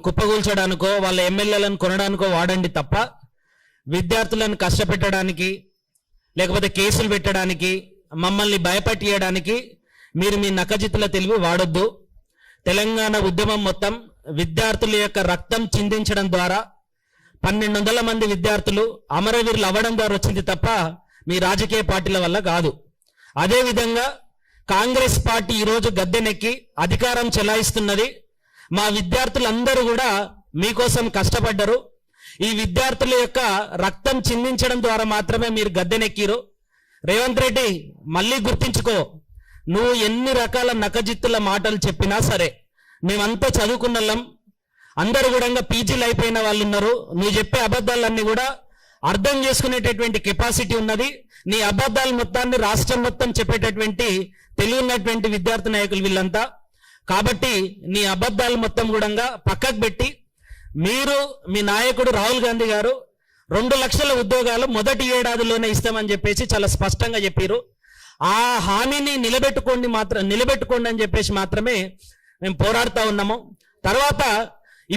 కుప్పగూల్చడానికో, వాళ్ళ ఎమ్మెల్యేలను కొనడానికో వాడండి తప్ప విద్యార్థులను కష్టపెట్టడానికి, లేకపోతే కేసులు పెట్టడానికి, మమ్మల్ని భయపెట్టియడానికి మీరు మీ నక్కజిత్తుల తెలివి వాడొద్దు. తెలంగాణ ఉద్యమం మొత్తం విద్యార్థుల యొక్క రక్తం చిందించడం ద్వారా 1200 మంది విద్యార్థులు అమరవీరులు అవ్వడం ద్వారా వచ్చింది తప్ప మీ రాజకీయ పార్టీల వల్ల కాదు. అదేవిధంగా కాంగ్రెస్ పార్టీ ఈరోజు గద్దెనెక్కి అధికారం చెలాయిస్తున్నది. మా విద్యార్థులందరూ కూడా మీకోసం కష్టపడ్డరు. ఈ విద్యార్థుల యొక్క రక్తం చిందించడం ద్వారా మాత్రమే మీరు గద్దెనెక్కిరు. రేవంత్ రెడ్డి, మళ్ళీ గుర్తించుకో, నువ్వు ఎన్ని రకాల నకజిత్తుల మాటలు చెప్పినా సరే, మేమంతా చదువుకున్నళ్ళం, అందరూ కూడా పీజీలు అయిపోయిన వాళ్ళు ఉన్నారు. నువ్వు చెప్పే అబద్ధాలన్నీ కూడా అర్థం చేసుకునేటటువంటి కెపాసిటీ ఉన్నది. నీ అబద్ధాల మొత్తాన్ని రాష్ట్రం మొత్తం చెప్పేటటువంటి తెలివి ఉన్నటువంటి విద్యార్థి నాయకులు వీళ్ళంతా. కాబట్టి నీ అబద్ధాలు మొత్తం కూడా పక్కకు పెట్టి మీరు మీ నాయకుడు రాహుల్ గాంధీ గారు 2 లక్షల ఉద్యోగాలు మొదటి ఏడాదిలోనే ఇస్తామని చెప్పేసి చాలా స్పష్టంగా చెప్పారు. ఆ హామీని నిలబెట్టుకోండి అని చెప్పేసి మాత్రమే మేము పోరాడుతూ ఉన్నాము. తర్వాత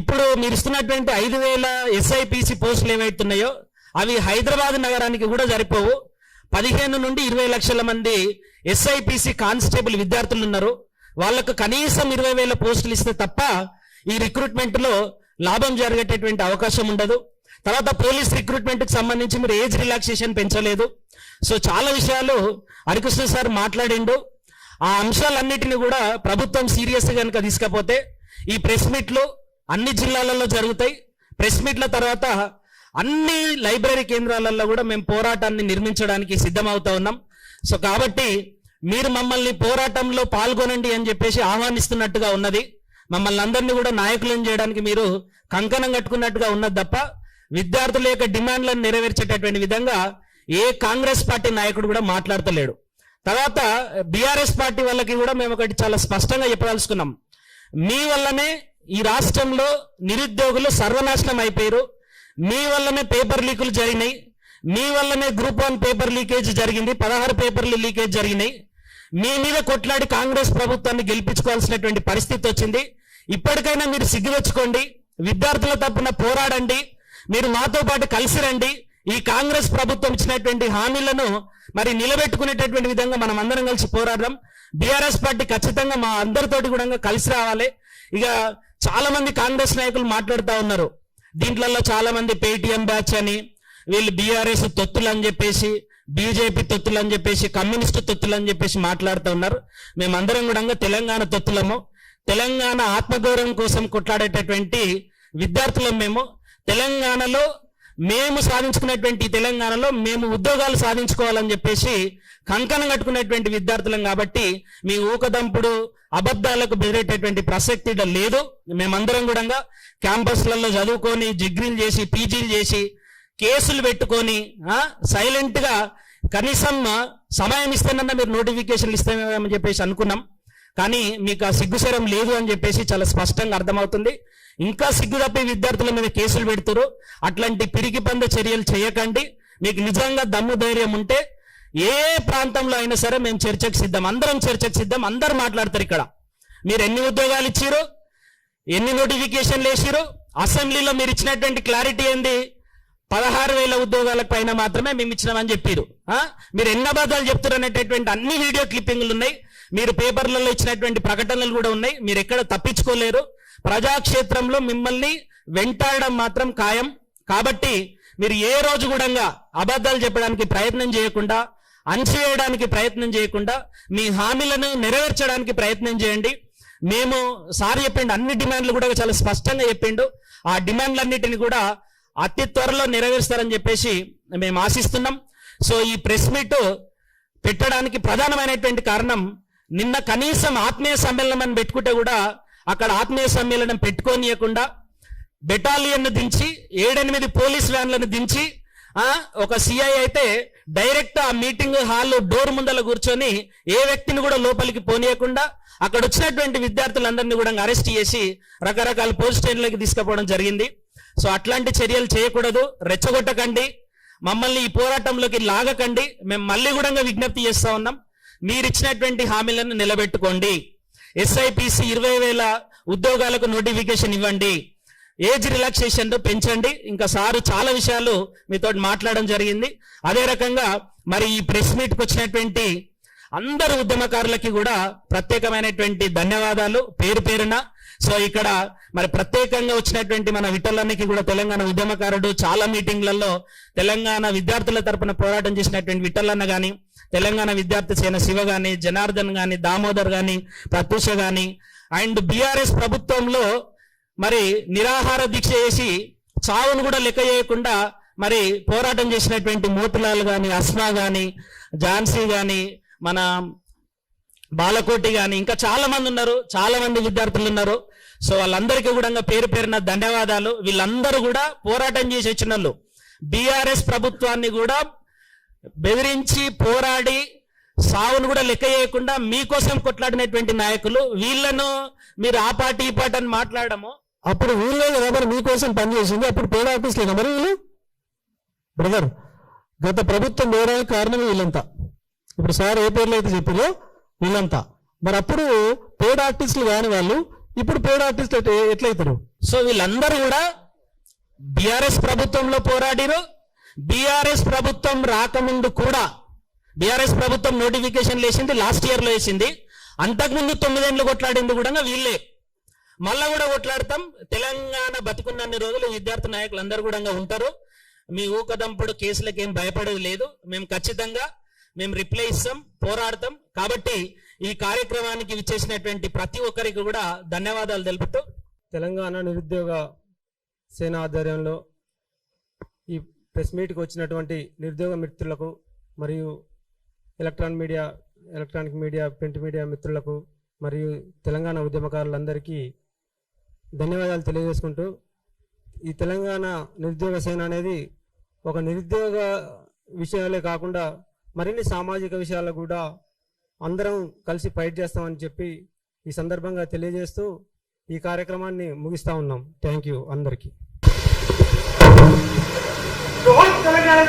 ఇప్పుడు మీరు ఇస్తున్నటువంటి 5,000 SIPC పోస్టులు ఏవైతున్నాయో అవి హైదరాబాద్ నగరానికి కూడా సరిపోవు. 15 నుండి 20 లక్షల మంది SIPC కానిస్టేబుల్ విద్యార్థులు ఉన్నారు. వాళ్ళకు కనీసం 20,000 పోస్టులు ఇస్తే తప్ప ఈ రిక్రూట్మెంట్ లో లాభం జరిగేటటువంటి అవకాశం ఉండదు. తర్వాత పోలీస్ రిక్రూట్మెంట్ కి సంబంధించి మీరు ఏజ్ రిలాక్సేషన్ పెంచలేదు. సో చాలా విషయాలు హరికృష్ణ సార్ మాట్లాడిండు. ఆ అంశాలన్నిటిని కూడా ప్రభుత్వం సీరియస్ గా కనుక తీసుకపోతే ఈ ప్రెస్ మీట్లు అన్ని జిల్లాలలో జరుగుతాయి. ప్రెస్ మీట్ల తర్వాత అన్ని లైబ్రరీ కేంద్రాలలో కూడా మేము పోరాటాన్ని నిర్మించడానికి సిద్ధమవుతా ఉన్నాం. సో కాబట్టి మీరు మమ్మల్ని పోరాటంలో పాల్గొనండి అని చెప్పేసి ఆహ్వానిస్తున్నట్టుగా ఉన్నది. మమ్మల్ని అందరినీ కూడా నాయకులను చేయడానికి మీరు కంకణం కట్టుకున్నట్టుగా ఉన్నది తప్ప విద్యార్థుల యొక్క డిమాండ్లను నెరవేర్చేటటువంటి విధంగా ఏ కాంగ్రెస్ పార్టీ నాయకుడు కూడా మాట్లాడతలేడు. తర్వాత బీఆర్ఎస్ పార్టీ వాళ్ళకి కూడా మేము ఒకటి చాలా స్పష్టంగా చెప్పదలుచుకున్నాం. మీ వల్లనే ఈ రాష్ట్రంలో నిరుద్యోగులు సర్వనాశనం అయిపోయారు. మీ వల్లనే పేపర్ లీకులు జరిగినాయి. మీ వల్లనే గ్రూప్ 1 పేపర్ లీకేజ్ జరిగింది. 16 పేపర్లు లీకేజ్ జరిగినాయి. మీ మీద కొట్లాడి కాంగ్రెస్ ప్రభుత్వాన్ని గెలిపించుకోవాల్సినటువంటి పరిస్థితి వచ్చింది. ఇప్పటికైనా మీరు సిగ్గు తెచ్చుకోండి, విద్యార్థుల తరపున పోరాడండి, మీరు మాతో పాటు కలిసి రండి. ఈ కాంగ్రెస్ ప్రభుత్వం ఇచ్చినటువంటి హామీలను మరి నిలబెట్టుకునేటటువంటి విధంగా మనం అందరం కలిసి పోరాడదాం. బీఆర్ఎస్ పార్టీ ఖచ్చితంగా మా అందరితోటి కూడా కలిసి రావాలి. ఇక చాలా మంది కాంగ్రెస్ నాయకులు మాట్లాడుతూ ఉన్నారు. దీంట్లో చాలా మంది పేటీఎం బ్యాచ్ అని, వీళ్ళు బీఆర్ఎస్ తొత్తులు అని చెప్పేసి, బీజేపీ తొత్తులు అని చెప్పేసి, కమ్యూనిస్టు తొత్తులు అని చెప్పేసి మాట్లాడుతూ ఉన్నారు. మేమందరం కూడా తెలంగాణ తొత్తులము. తెలంగాణ ఆత్మగౌరవం కోసం కొట్లాడేటటువంటి విద్యార్థులం మేము. తెలంగాణలో మేము సాధించుకున్నటువంటి తెలంగాణలో మేము ఉద్యోగాలు సాధించుకోవాలని చెప్పేసి కంకణం కట్టుకునేటువంటి విద్యార్థులం. కాబట్టి మీ ఊకదంపుడు అబద్ధాలకు బెదిరేటటువంటి ప్రసక్తి లేదు. మేమందరం కూడా క్యాంపస్లలో చదువుకొని డిగ్రీలు చేసి పీజీలు చేసి కేసులు పెట్టుకొని సైలెంట్ గా కనీసం సమయం ఇస్తేనన్నా మీరు నోటిఫికేషన్లు ఇస్తామని చెప్పేసి అనుకున్నాం. కానీ మీకు ఆ సిగ్గుశరం లేదు అని చెప్పేసి చాలా స్పష్టంగా అర్థమవుతుంది. ఇంకా సిగ్గు తప్పి విద్యార్థుల మీద కేసులు పెడుతున్నారు. అట్లాంటి పిరికి పంద చర్యలు చేయకండి. మీకు నిజంగా దమ్ము ధైర్యం ఉంటే ఏ ప్రాంతంలో అయినా సరే మేము చర్చకు సిద్ధం, అందరం చర్చకు సిద్ధం. అందరు మాట్లాడతారు. ఇక్కడ మీరు ఎన్ని ఉద్యోగాలు ఇచ్చిరు, ఎన్ని నోటిఫికేషన్లు వేసిరు, అసెంబ్లీలో మీరు ఇచ్చినటువంటి క్లారిటీ ఏంది? 16,000 ఉద్యోగాల పైన మాత్రమే మేము ఇచ్చినామని చెప్పారు. మీరు ఎన్ని అబద్ధాలు చెప్తారు అనేటటువంటి అన్ని వీడియో క్లిప్పింగ్లు ఉన్నాయి. మీరు పేపర్లలో ఇచ్చినటువంటి ప్రకటనలు కూడా ఉన్నాయి. మీరు ఎక్కడ తప్పించుకోలేరు. ప్రజాక్షేత్రంలో మిమ్మల్ని వెంటాడడం మాత్రం ఖాయం. కాబట్టి మీరు ఏ రోజు కూడా అబద్ధాలు చెప్పడానికి ప్రయత్నం చేయకుండా, అణచివేయడానికి ప్రయత్నం చేయకుండా మీ హామీలను నెరవేర్చడానికి ప్రయత్నం చేయండి. మేము సార్ చెప్పిండు, అన్ని డిమాండ్లు కూడా చాలా స్పష్టంగా చెప్పిండు. ఆ డిమాండ్లన్నిటిని కూడా అతి త్వరలో నెరవేరుస్తారని చెప్పేసి మేము ఆశిస్తున్నాం. సో ఈ ప్రెస్ మీట్ పెట్టడానికి ప్రధానమైనటువంటి కారణం, నిన్న కనీసం ఆత్మీయ సమ్మేళనం అని పెట్టుకుంటే కూడా అక్కడ ఆత్మీయ సమ్మేళనం పెట్టుకోనియకుండా బెటాలియన్ దించి 7-8 పోలీస్ వ్యాన్లను దించి ఒక సిఐ అయితే డైరెక్ట్ ఆ మీటింగ్ హాల్ డోర్ ముందల కూర్చొని ఏ వ్యక్తిని కూడా లోపలికి పోనీయకుండా అక్కడ వచ్చినటువంటి విద్యార్థులందరినీ కూడా అరెస్ట్ చేసి రకరకాల పోలీస్ స్టేషన్లకి తీసుకుపోవడం జరిగింది. సో అట్లాంటి చర్యలు చేయకూడదు. రెచ్చగొట్టకండి, మమ్మల్ని ఈ పోరాటంలోకి లాగకండి. మేము మళ్ళీ కూడా విజ్ఞప్తి చేస్తా ఉన్నాం, మీరు ఇచ్చినటువంటి హామీలను నిలబెట్టుకోండి. SIPC 20,000 ఉద్యోగాలకు నోటిఫికేషన్ ఇవ్వండి. ఏజ్ రిలాక్సేషన్ పెంచండి. ఇంకా సారు చాలా విషయాలు మీతో మాట్లాడడం జరిగింది. అదే రకంగా మరి ఈ ప్రెస్ మీట్కి వచ్చినటువంటి అందరు ఉద్యమకారులకి కూడా ప్రత్యేకమైనటువంటి ధన్యవాదాలు పేరు పేరున. సో ఇక్కడ మరి ప్రత్యేకంగా వచ్చినటువంటి మన విఠలన్నకి కూడా తెలంగాణ ఉద్యమకారుడు, చాలా మీటింగ్లలో తెలంగాణ విద్యార్థుల తరపున పోరాటం చేసినటువంటి విఠలన్న గాని, తెలంగాణ విద్యార్థి సేన శివ గాని, జనార్దన్ గాని, దామోదర్ గాని, ప్రత్యూష గాని, అండ్ బీఆర్ఎస్ ప్రభుత్వంలో మరి నిరాహార దీక్ష చేసి చావును కూడా లెక్క చేయకుండా మరి పోరాటం చేసినటువంటి మోతిలాల్ గాని, అస్మా గాని, ఝాన్సీ గాని, మన బాలకోటి గాని, ఇంకా చాలా మంది ఉన్నారు, చాలా మంది విద్యార్థులు ఉన్నారు. సో వాళ్ళందరికీ కూడా పేరు పేరున ధన్యవాదాలు. వీళ్ళందరూ కూడా పోరాటం చేసి వచ్చిన వాళ్ళు. బీఆర్ఎస్ ప్రభుత్వాన్ని కూడా బెదిరించి పోరాడి సావును కూడా లెక్క చేయకుండా మీకోసం కొట్లాడినటువంటి నాయకులు, వీళ్ళను మీరు ఆ పార్టీ ఈ పార్టీ అని మాట్లాడము. అప్పుడు వీళ్ళే కదా మరి మీకోసం పనిచేసింది, అప్పుడు పేడ ఆఫీస్ లేదా మరి వీళ్ళు? బ్రదర్, గత ప్రభుత్వం వేయడానికి కారణమే వీళ్ళంతా. ఇప్పుడు సార్ ఏ పేర్లు అయితే చెప్పారో వీళ్ళంతా. మరి అప్పుడు పేడ్ ఆర్టిస్టులు కాని వాళ్ళు ఇప్పుడు పేడ్ ఆర్టిస్టులు ఎట్లయితారు? సో వీళ్ళందరూ కూడా బీఆర్ఎస్ ప్రభుత్వంలో పోరాడిరు. బీఆర్ఎస్ ప్రభుత్వం రాకముందు కూడా బీఆర్ఎస్ ప్రభుత్వం నోటిఫికేషన్ వేసింది, లాస్ట్ ఇయర్ లో వేసింది. అంతకుముందు 9 ఏళ్ళు కొట్లాడింది కూడా వీళ్ళే. మళ్ళా కూడా కొట్లాడతాం. తెలంగాణ బతుకున్నన్ని రోజులు విద్యార్థి నాయకులు అందరూ కూడా ఉంటారు. మీ ఊకదంపుడు కేసులకు ఏం భయపడేది లేదు. మేము ఖచ్చితంగా రిప్లై ఇస్తాం, పోరాడతాం. కాబట్టి ఈ కార్యక్రమానికి విచ్చేసినటువంటి ప్రతి ఒక్కరికి కూడా ధన్యవాదాలు తెలుపుతూ, తెలంగాణ నిరుద్యోగ సేన ఆధ్వర్యంలో ఈ ప్రెస్ మీట్కి వచ్చినటువంటి నిరుద్యోగ మిత్రులకు మరియు ఎలక్ట్రానిక్ మీడియా ప్రింట్ మీడియా మిత్రులకు మరియు తెలంగాణ ఉద్యమకారులందరికీ ధన్యవాదాలు తెలియజేసుకుంటూ, ఈ తెలంగాణ నిరుద్యోగ సేన అనేది ఒక నిరుద్యోగ విషయాలే కాకుండా మరిన్ని సామాజిక విషయాలకు కూడా అందరం కలిసి ఫైట్ చేస్తామని చెప్పి ఈ సందర్భంగా తెలియజేస్తూ ఈ కార్యక్రమాన్ని ముగిస్తా ఉన్నాం. థ్యాంక్ యూ అందరికీ. తెలంగాణ